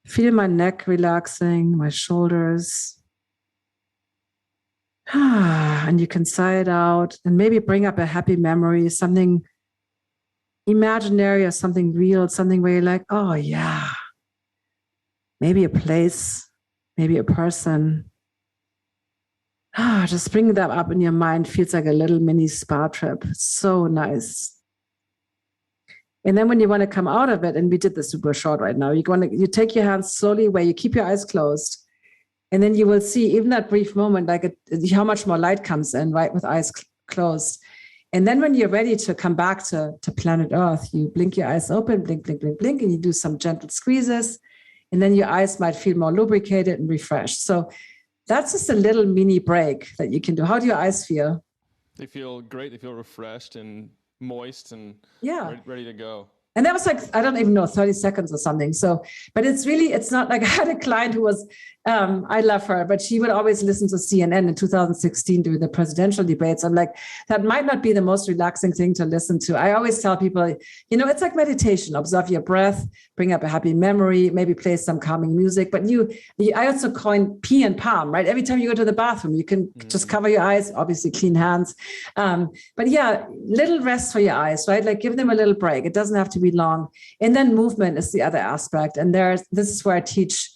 Feel my neck relaxing, my shoulders. And you can sigh it out and maybe bring up a happy memory, something imaginary or something real, something where you're like, oh yeah, maybe a place, maybe a person, Just bringing that up in your mind feels like a little mini spa trip. So nice. And then when you want to come out of it, and we did this super short right now, you take your hands slowly away, you keep your eyes closed, and then you will see even that brief moment, like how much more light comes in, right, with eyes closed. And then when you're ready to come back to planet Earth, you blink your eyes open, blink, blink, blink, blink, and you do some gentle squeezes. And then your eyes might feel more lubricated and refreshed. So that's just a little mini break that you can do. How do your eyes feel? They feel great. They feel refreshed and moist and ready to go. And that was like, I don't even know, 30 seconds or something. So, but it's not like I had a client who was, I love her, but she would always listen to CNN in 2016 during the presidential debates. I'm like, that might not be the most relaxing thing to listen to. I always tell people, it's like meditation. Observe your breath, bring up a happy memory, maybe play some calming music. But I also coined pee and palm, right? Every time you go to the bathroom, you can just cover your eyes, obviously clean hands. But yeah, little rest for your eyes, right? Like give them a little break. It doesn't have to be long. And then movement is the other aspect. And this is where I teach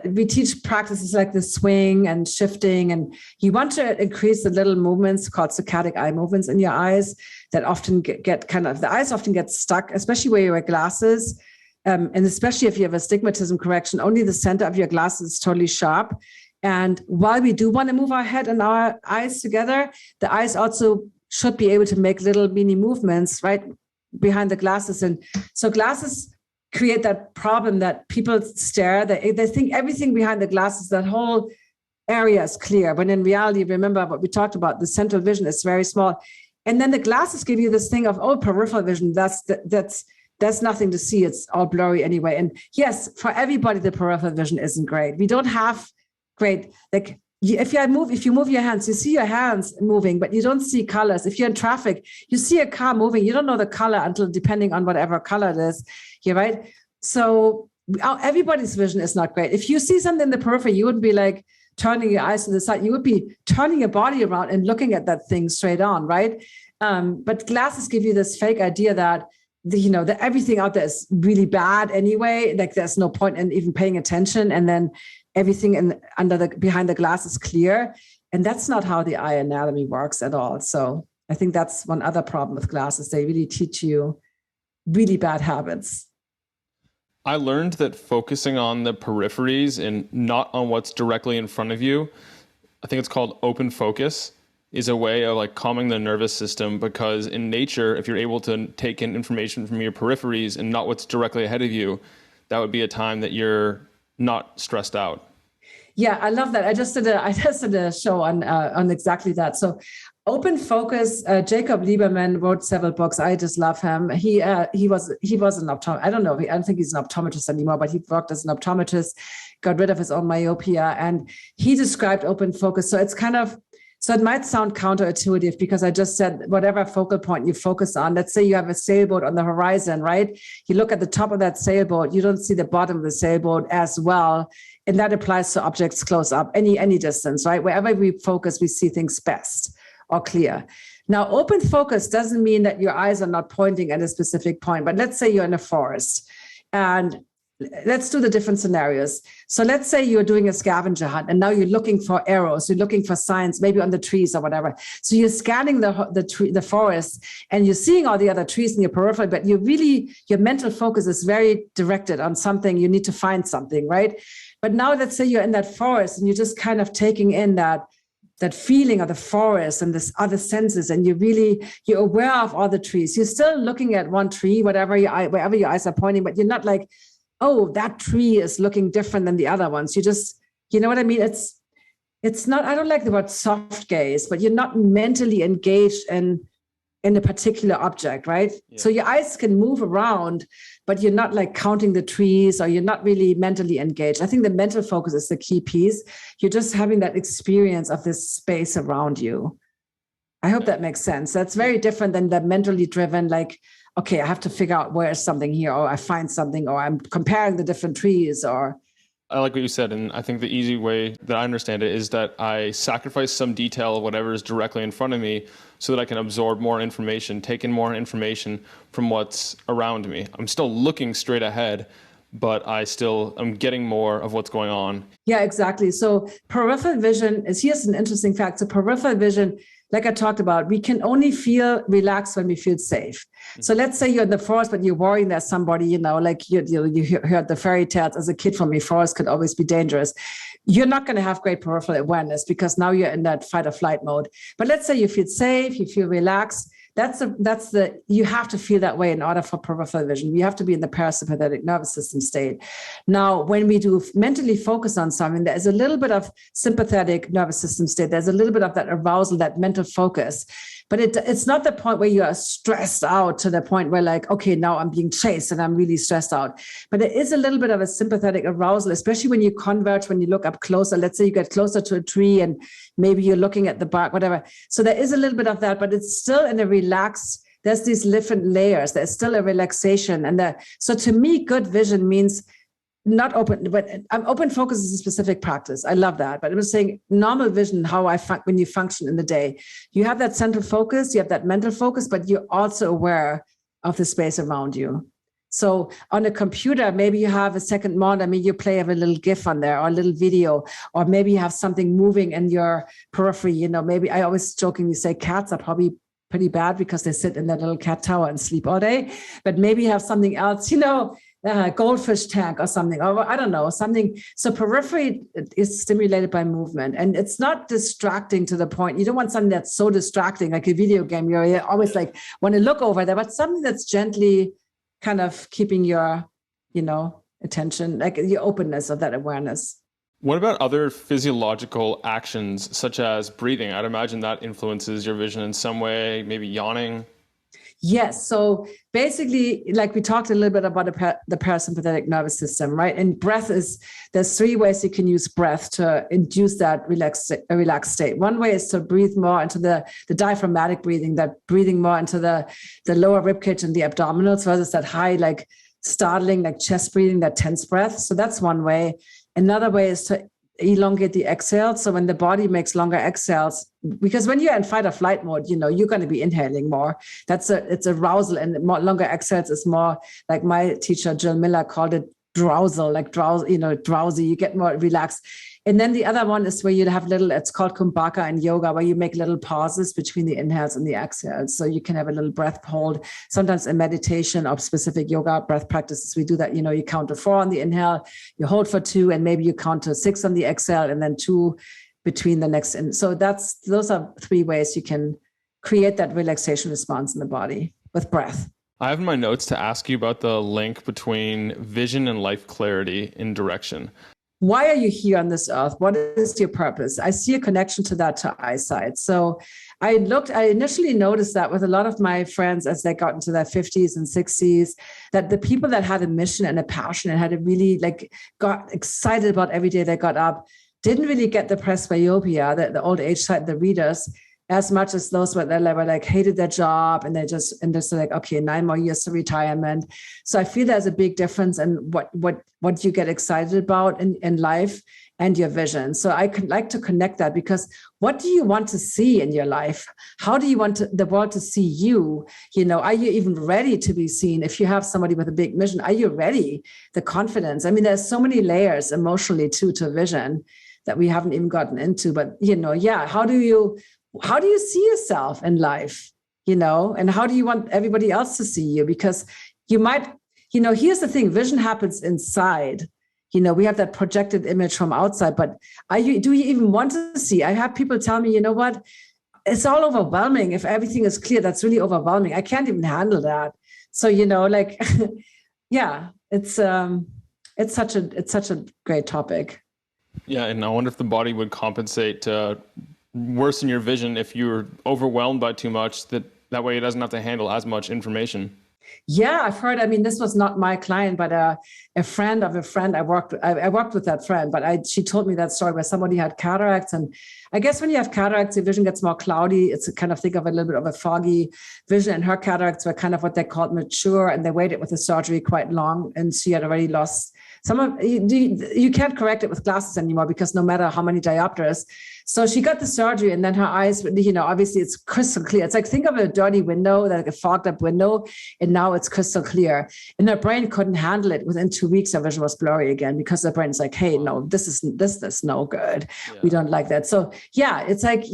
we teach practices like the swing and shifting. And you want to increase the little movements called saccadic eye movements in your eyes that often get the eyes often get stuck, especially where you wear glasses. And especially if you have astigmatism correction, only the center of your glasses is totally sharp. And while we do want to move our head and our eyes together, the eyes also should be able to make little mini movements right behind the glasses. And so glasses create that problem that people stare, they think everything behind the glasses, that whole area is clear. When in reality, remember what we talked about, the central vision is very small. And then the glasses give you this thing of, peripheral vision, that's nothing to see. It's all blurry anyway. And yes, for everybody, the peripheral vision isn't great. We don't have great, like if you move your hands, you see your hands moving, but you don't see colors. If you're in traffic, you see a car moving, you don't know the color until depending on whatever color it is. You're right. So everybody's vision is not great. If you see something in the periphery, you wouldn't be like turning your eyes to the side. You would be turning your body around and looking at that thing straight on, right? But glasses give you this fake idea that that everything out there is really bad anyway. Like there's no point in even paying attention, and then everything behind the glass is clear. And that's not how the eye anatomy works at all. So I think that's one other problem with glasses. They really teach you really bad habits. I learned that focusing on the peripheries and not on what's directly in front of you, I think it's called open focus, is a way of like calming the nervous system, because in nature, if you're able to take in information from your peripheries and not what's directly ahead of you, that would be a time that you're not stressed out. Yeah, I love that. I just did a show on exactly that. So open focus, Jacob Lieberman wrote several books. I just love him. He was an optometrist. I don't think he's an optometrist anymore, but he worked as an optometrist, got rid of his own myopia, and he described open focus. So it's so it might sound counterintuitive because I just said whatever focal point you focus on. Let's say you have a sailboat on the horizon, right? You look at the top of that sailboat, you don't see the bottom of the sailboat as well. And that applies to objects close up, any distance, right? Wherever we focus, we see things best or clear. Now, open focus doesn't mean that your eyes are not pointing at a specific point, but let's say you're in a forest, and let's do the different scenarios. So let's say you're doing a scavenger hunt and now you're looking for arrows, you're looking for signs, maybe on the trees or whatever. So you're scanning the forest and you're seeing all the other trees in your periphery, but your mental focus is very directed on something. You need to find something, right? But now let's say you're in that forest and you're just kind of taking in that feeling of the forest and this other senses, and you're aware of all the trees. You're still looking at one tree, wherever your eyes are pointing, but you're not like, oh, that tree is looking different than the other ones. You just, you know what I mean? It's not, I don't like the word soft gaze, but you're not mentally engaged in a particular object, right? Yeah. So your eyes can move around, but you're not like counting the trees, or you're not really mentally engaged. I think the mental focus is the key piece. You're just having that experience of this space around you. I hope that makes sense. That's very different than the mentally driven, like, okay, I have to figure out where is something here, or I find something, or I'm comparing the different trees, or. I like what you said, and I think the easy way that I understand it is that I sacrifice some detail of whatever is directly in front of me so that I can absorb more information, take in more information from what's around me. I'm still looking straight ahead, but I still am getting more of what's going on. Yeah, exactly. So peripheral vision here's an interesting fact. So peripheral vision, like I talked about, we can only feel relaxed when we feel safe. Mm-hmm. So let's say you're in the forest, but you're worrying that somebody, like you heard the fairy tales as a kid from me, forest could always be dangerous. You're not going to have great peripheral awareness because now you're in that fight or flight mode. But let's say you feel safe, you feel relaxed. You have to feel that way in order for peripheral vision. You have to be in the parasympathetic nervous system state. Now, when we do mentally focus on something, there's a little bit of sympathetic nervous system state. There's a little bit of that arousal, that mental focus. But it's not the point where you are stressed out to the point where like, okay, now I'm being chased and I'm really stressed out. But there is a little bit of a sympathetic arousal, especially when you converge, when you look up closer. Let's say you get closer to a tree and maybe you're looking at the bark, whatever. So there is a little bit of that, but it's still in a relaxed, there's these different layers. There's still a relaxation. So to me, good vision means not open, but open focus is a specific practice. I love that. But I was saying normal vision, when you function in the day, you have that central focus, you have that mental focus, but you're also aware of the space around you. So on a computer, maybe you have a second monitor, you play a little GIF on there or a little video, or maybe you have something moving in your periphery. Maybe I always jokingly say cats are probably pretty bad because they sit in their little cat tower and sleep all day. But maybe you have something else, goldfish tank or something, or I don't know, something. So periphery is stimulated by movement, and it's not distracting to the point. You don't want something that's so distracting, like a video game. You're always like want to look over there, but something that's gently kind of keeping your, attention, like the openness of that awareness. What about other physiological actions, such as breathing? I'd imagine that influences your vision in some way, maybe yawning. Yes. So basically, like we talked a little bit about the parasympathetic nervous system, right? And there's 3 ways you can use breath to induce that relaxed state. One way is to breathe more into the diaphragmatic breathing, that breathing more into the lower ribcage and the abdominals versus that high, like startling, like chest breathing, that tense breath. So that's one way. Another way is to elongate the exhale. So when the body makes longer exhales, because when you're in fight or flight mode, you're going to be inhaling more. It's arousal, and more longer exhales is more like my teacher Jill Miller called it drowsy, like drowsy. You get more relaxed. And then the other one is where you have it's called kumbhaka in yoga, where you make little pauses between the inhales and the exhales. So you can have a little breath hold. Sometimes in meditation or specific yoga breath practices, we do that. You count to 4 on the inhale, you hold for 2, and maybe you count to 6 on the exhale, and then 2 between the next. And so those are 3 ways you can create that relaxation response in the body with breath. I have in my notes to ask you about the link between vision and life clarity in direction. Why are you here on this earth? What is your purpose? I see a connection to that, to eyesight. So I initially noticed that with a lot of my friends as they got into their 50s and 60s, that the people that had a mission and a passion and had a really got excited about every day they got up, didn't really get the presbyopia, the old age sight, the readers, as much as those were hated their job and they're just like, okay, 9 more years to retirement. So I feel there's a big difference in what you get excited about in life and your vision. So I could like to connect that, because what do you want to see in your life? How do you want the world to see you? Are you even ready to be seen? If you have somebody with a big mission, are you ready? The confidence. There's so many layers emotionally too to vision that we haven't even gotten into, but how do you see yourself in life, and how do you want everybody else to see you? Because you might, here's the thing, vision happens inside. We have that projected image from outside, but do you even want to see? I have people tell me, what, it's all overwhelming. If everything is clear, that's really overwhelming. I can't even handle that. So, yeah, it's such a great topic. Yeah. And I wonder if the body would compensate to worsen your vision if you're overwhelmed by too much, that way it doesn't have to handle as much information. Yeah, I've heard. This was not my client, but a friend of a friend. I worked with that friend, but she told me that story where somebody had cataracts, and I guess when you have cataracts, your vision gets more cloudy. It's kind of, think of a little bit of a foggy vision, and her cataracts were kind of what they called mature, and they waited with the surgery quite long, and she had already lost some of. You can't correct it with glasses anymore, because no matter how many diopters. So she got the surgery, and then her eyes, obviously it's crystal clear. It's like, think of a dirty window, like a fogged up window, and now it's crystal clear. And her brain couldn't handle it. Within 2 weeks, her vision was blurry again, because the brain's like, hey, no, this is no good. Yeah. We don't like that. So yeah, it's like,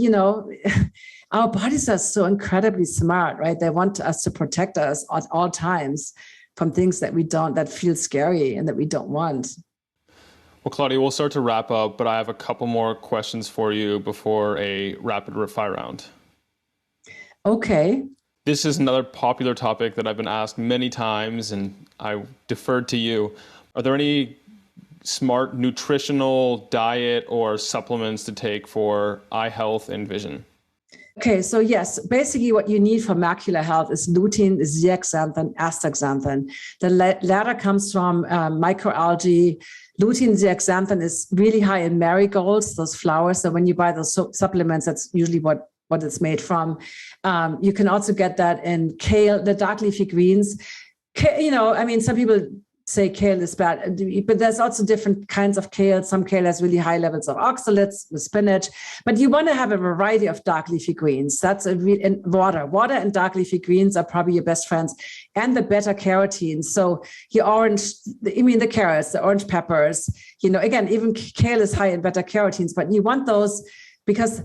our bodies are so incredibly smart, right? They want us to protect us at all times from things that feel scary and that we don't want. Well, Claudia, we'll start to wrap up, but I have a couple more questions for you before a rapid fire round. Okay. This is another popular topic that I've been asked many times, and I deferred to you. Are there any smart nutritional diet or supplements to take for eye health and vision? Okay, so yes, basically what you need for macular health is lutein, zeaxanthin, astaxanthin. The latter comes from microalgae. Lutein, zeaxanthin is really high in marigolds, those flowers. So when you buy those supplements, that's usually what it's made from. You can also get that in kale, the dark leafy greens. Some people say kale is bad, but there's also different kinds of kale. Some kale has really high levels of oxalates with spinach, but you want to have a variety of dark leafy greens. That's and water and dark leafy greens are probably your best friends, and the beta carotene. So the carrots, the orange peppers, again, even kale is high in beta carotenes, but you want those because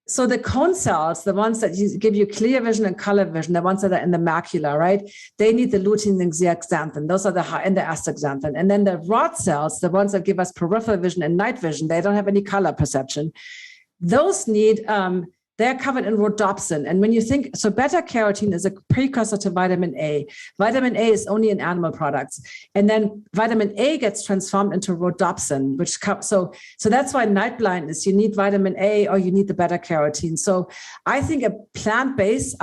so the cone cells, the ones that give you clear vision and color vision, the ones that are in the macula, right? They need the lutein and zeaxanthin. Those are the high, and the astaxanthin. And then the rod cells, the ones that give us peripheral vision and night vision, they don't have any color perception. Those need, they're covered in rhodopsin. And when you think, so beta carotene is a precursor to vitamin A. Vitamin A is only in animal products. And then vitamin A gets transformed into rhodopsin, so that's why night blindness, you need vitamin A or you need the beta carotene. So I think I'm plant-based,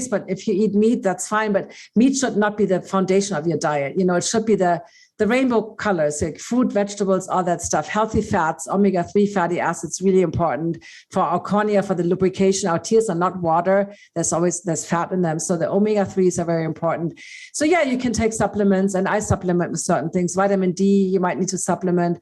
but if you eat meat, that's fine. But meat should not be the foundation of your diet. It should be the rainbow colors, like fruit, vegetables, all that stuff, healthy fats, omega-3 fatty acids, really important for our cornea, for the lubrication. Our tears are not water. There's fat in them. So the omega-3s are very important. So yeah, you can take supplements, and I supplement with certain things. Vitamin D, you might need to supplement.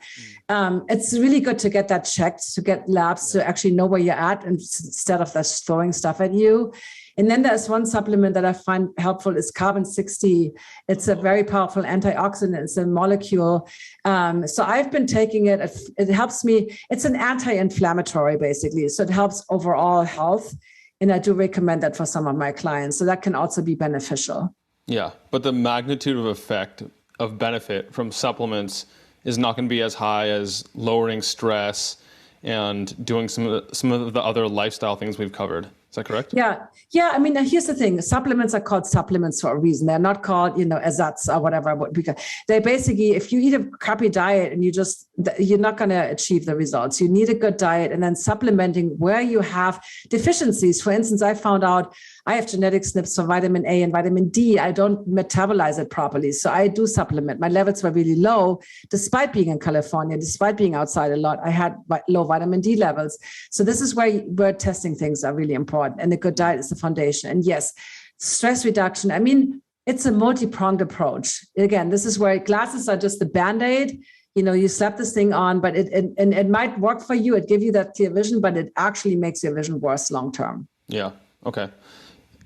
It's really good to get that checked, to get labs to actually know where you're at instead of just throwing stuff at you. And then there's one supplement that I find helpful is carbon-60. It's a very powerful antioxidant. It's a molecule. So I've been taking it. It helps me. It's an anti-inflammatory, basically. So it helps overall health. And I do recommend that for some of my clients. So that can also be beneficial. Yeah, but the magnitude of effect of benefit from supplements is not going to be as high as lowering stress and doing some of the other lifestyle things we've covered. Is that correct? Yeah. Here's the thing. Supplements are called supplements for a reason. They're not called, ersatz or whatever. Because they basically, if you eat a crappy diet and you're not going to achieve the results. You need a good diet, and then supplementing where you have deficiencies. For instance, I found out I have genetic SNPs for vitamin A and vitamin D. I don't metabolize it properly. So I do supplement. My levels were really low, despite being in California, despite being outside a lot. I had low vitamin D levels. So this is where testing things are really important. And a good diet is the foundation. And yes, stress reduction. It's a multi-pronged approach. Again, this is where glasses are just the Band-Aid. You slap this thing on, but it might work for you. It gives you that clear vision, but it actually makes your vision worse long-term. Yeah. Okay.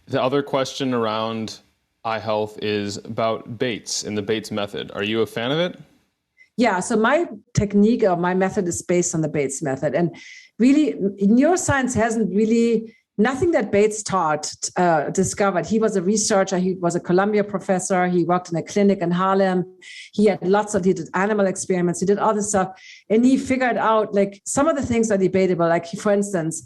The other question around eye health is about Bates and the Bates method. Are you a fan of it? Yeah. So my technique or my method is based on the Bates method. And really, neuroscience hasn't really, nothing that Bates discovered. He was a researcher. He was a Columbia professor. He worked in a clinic in Harlem. He did animal experiments. He did all this stuff. And he figured out, like, some of the things are debatable. Like, for instance,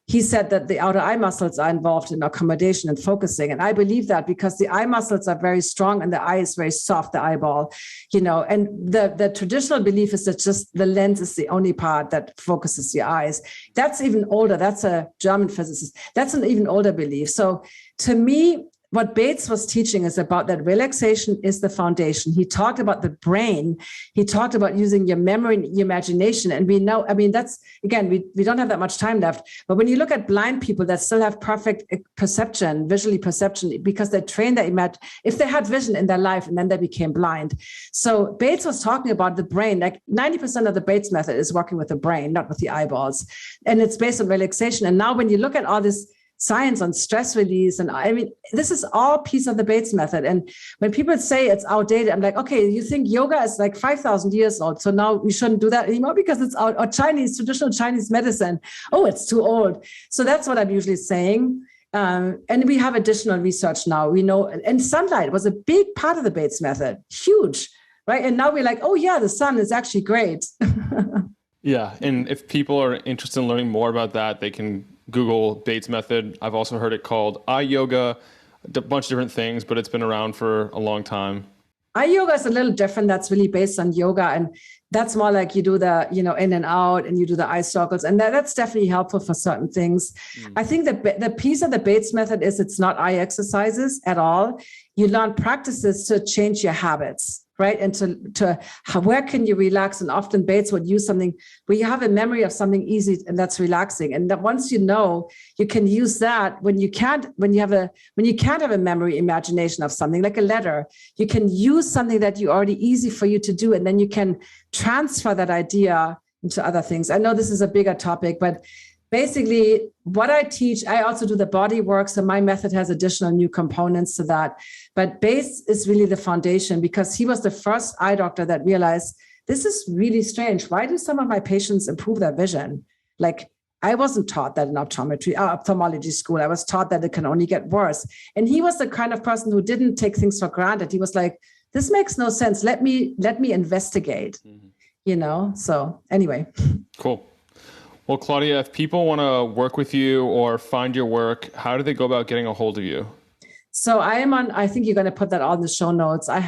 he said that the outer eye muscles are involved in accommodation and focusing. And I believe that because the eye muscles are very strong and the eye is very soft, the eyeball, and the traditional belief is that just the lens is the only part that focuses your eyes. That's even older. That's a German physicist. That's an even older belief. So to me, what Bates was teaching is about that relaxation is the foundation. He talked about the brain. He talked about using your memory and your imagination. And we know, I mean, that's, again, we don't have that much time left. But when you look at blind people that still have perfect perception, visually perception, because they train their if they had vision in their life and then they became blind. So Bates was talking about the brain, like 90% of the Bates method is working with the brain, not with the eyeballs. And it's based on relaxation. And now when you look at all this science on stress release, and I mean, this is all piece of the Bates method. And when people say it's outdated, I'm like, okay, you think yoga is like 5,000 years old, so now we shouldn't do that anymore because it's out, or traditional Chinese medicine. Oh, it's too old. So that's what I'm usually saying. And we have additional research now. We know, and sunlight was a big part of the Bates method, huge, right? And now we're like, oh yeah, the sun is actually great. Yeah, and if people are interested in learning more about that, they can Google Bates method. I've also heard it called eye yoga, a bunch of different things, but it's been around for a long time. Eye yoga is a little different. That's really based on yoga. And that's more like you do the, in and out, and you do the eye circles. And that's definitely helpful for certain things. I think the piece of the Bates method is it's not eye exercises at all. You learn practices to change your habits, right? And where can you relax? And often Bates would use something where you have a memory of something easy and that's relaxing. And that once you know, you can use that when you can't have a memory imagination of something like a letter, you can use something that you already easy for you to do. And then you can transfer that idea into other things. I know this is a bigger topic, but basically what I teach, I also do the body work. So my method has additional new components to that. But Bates is really the foundation because he was the first eye doctor that realized this is really strange. Why do some of my patients improve their vision? Like I wasn't taught that in ophthalmology school. I was taught that it can only get worse. And he was the kind of person who didn't take things for granted. He was like, this makes no sense. Let me investigate, So anyway. Cool. Well, Claudia, if people want to work with you or find your work, how do they go about getting a hold of you? So I think you're going to put that all in the show notes. I'm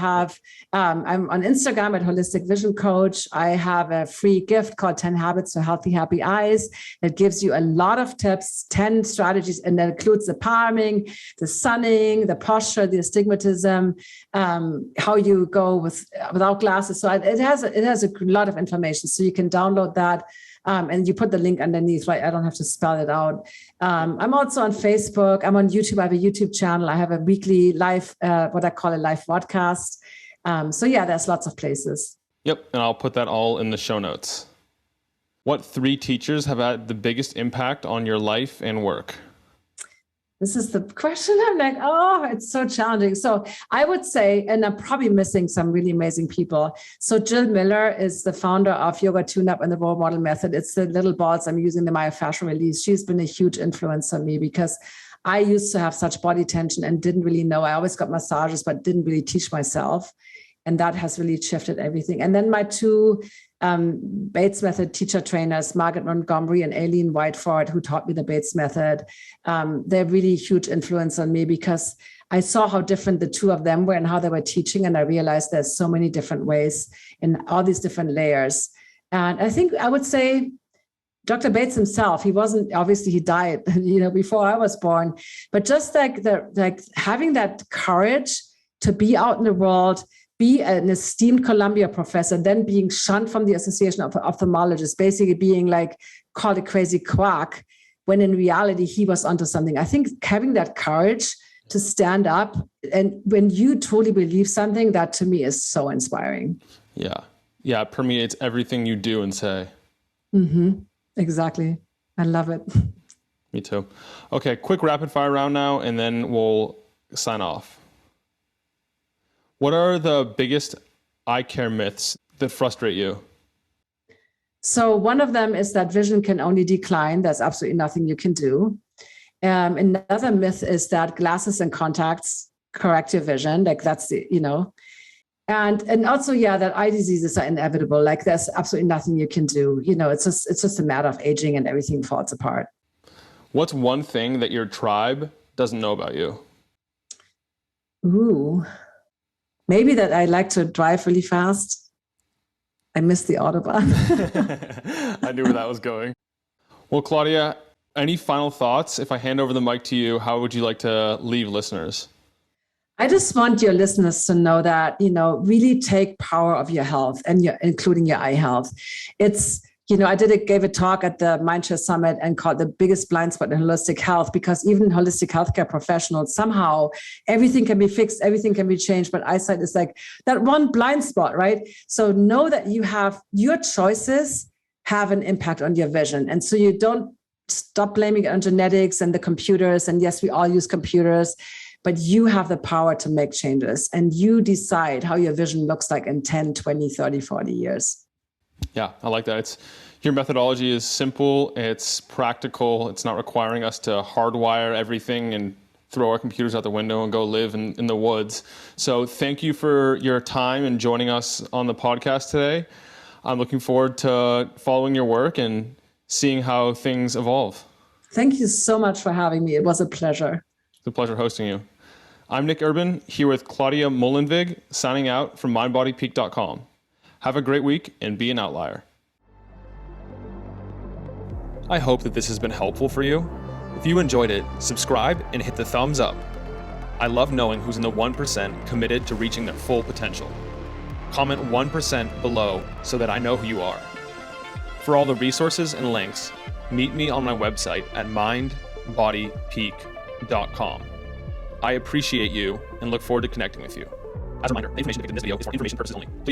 on Instagram at Holistic Vision Coach. I have a free gift called 10 Habits to Healthy, Happy Eyes. That gives you a lot of tips, 10 strategies, and that includes the palming, the sunning, the posture, the astigmatism, how you go without glasses. So it has a lot of information. So you can download that. And you put the link underneath, right? I don't have to spell it out. I'm also on Facebook. I'm on YouTube. I have a YouTube channel. I have a weekly live, what I call a live podcast. So yeah, there's lots of places. Yep. And I'll put that all in the show notes. What 3 teachers have had the biggest impact on your life and work? This is the question. I'm like, oh, it's so challenging. So I would say, and I'm probably missing some really amazing people. So Jill Miller is the founder of Yoga Tune-Up and the Role Model Method. It's the little balls I'm using, the myofascial release. She's been a huge influence on me because I used to have such body tension and didn't really know. I always got massages, but didn't really teach myself. And that has really shifted everything. And then my 2 Bates method teacher trainers, Margaret Montgomery and Aileen Whiteford, who taught me the Bates method. They're really huge influence on me because I saw how different the 2 of them were and how they were teaching. And I realized there's so many different ways in all these different layers. And I think I would say Dr. Bates himself, he wasn't, obviously he died, before I was born, but just like having that courage to be out in the world, be an esteemed Columbia professor, then being shunned from the Association of Ophthalmologists, basically being like called a crazy quack, when in reality he was onto something. I think having that courage to stand up, and when you truly believe something, that to me is so inspiring. Yeah. Yeah, it permeates everything you do and say. Mm-hmm. Exactly. I love it. Me too. Okay, quick rapid fire round now, and then we'll sign off. What are the biggest eye care myths that frustrate you? So one of them is that vision can only decline. There's absolutely nothing you can do. Another myth is that glasses and contacts correct your vision. Like that's and also, that eye diseases are inevitable. Like there's absolutely nothing you can do. It's just a matter of aging and everything falls apart. What's one thing that your tribe doesn't know about you? Ooh. Maybe that I like to drive really fast. I miss the Autobahn. I knew where that was going. Well, Claudia, any final thoughts? If I hand over the mic to you, how would you like to leave listeners? I just want your listeners to know that, really take power of your health and including your eye health. It's, I gave a talk at the Mindshare Summit and called the biggest blind spot in holistic health, because even holistic healthcare professionals, somehow everything can be fixed, everything can be changed, but eyesight is like that one blind spot, right? So know that your choices have an impact on your vision. And so you don't stop blaming it on genetics and the computers. And yes, we all use computers, but you have the power to make changes and you decide how your vision looks like in 10, 20, 30, 40 years. Yeah, I like that. Your methodology is simple, it's practical, it's not requiring us to hardwire everything and throw our computers out the window and go live in the woods. So thank you for your time and joining us on the podcast today. I'm looking forward to following your work and seeing how things evolve. Thank you so much for having me. It was a pleasure. It's a pleasure hosting you. I'm Nick Urban, here with Claudia Muehlenweg, signing out from mindbodypeak.com. Have a great week and be an outlier. I hope that this has been helpful for you. If you enjoyed it, subscribe and hit the thumbs up. I love knowing who's in the 1% committed to reaching their full potential. Comment 1% below so that I know who you are. For all the resources and links, meet me on my website at mindbodypeak.com. I appreciate you and look forward to connecting with you. As a reminder, the information depicted in this video is for information purposes only. Please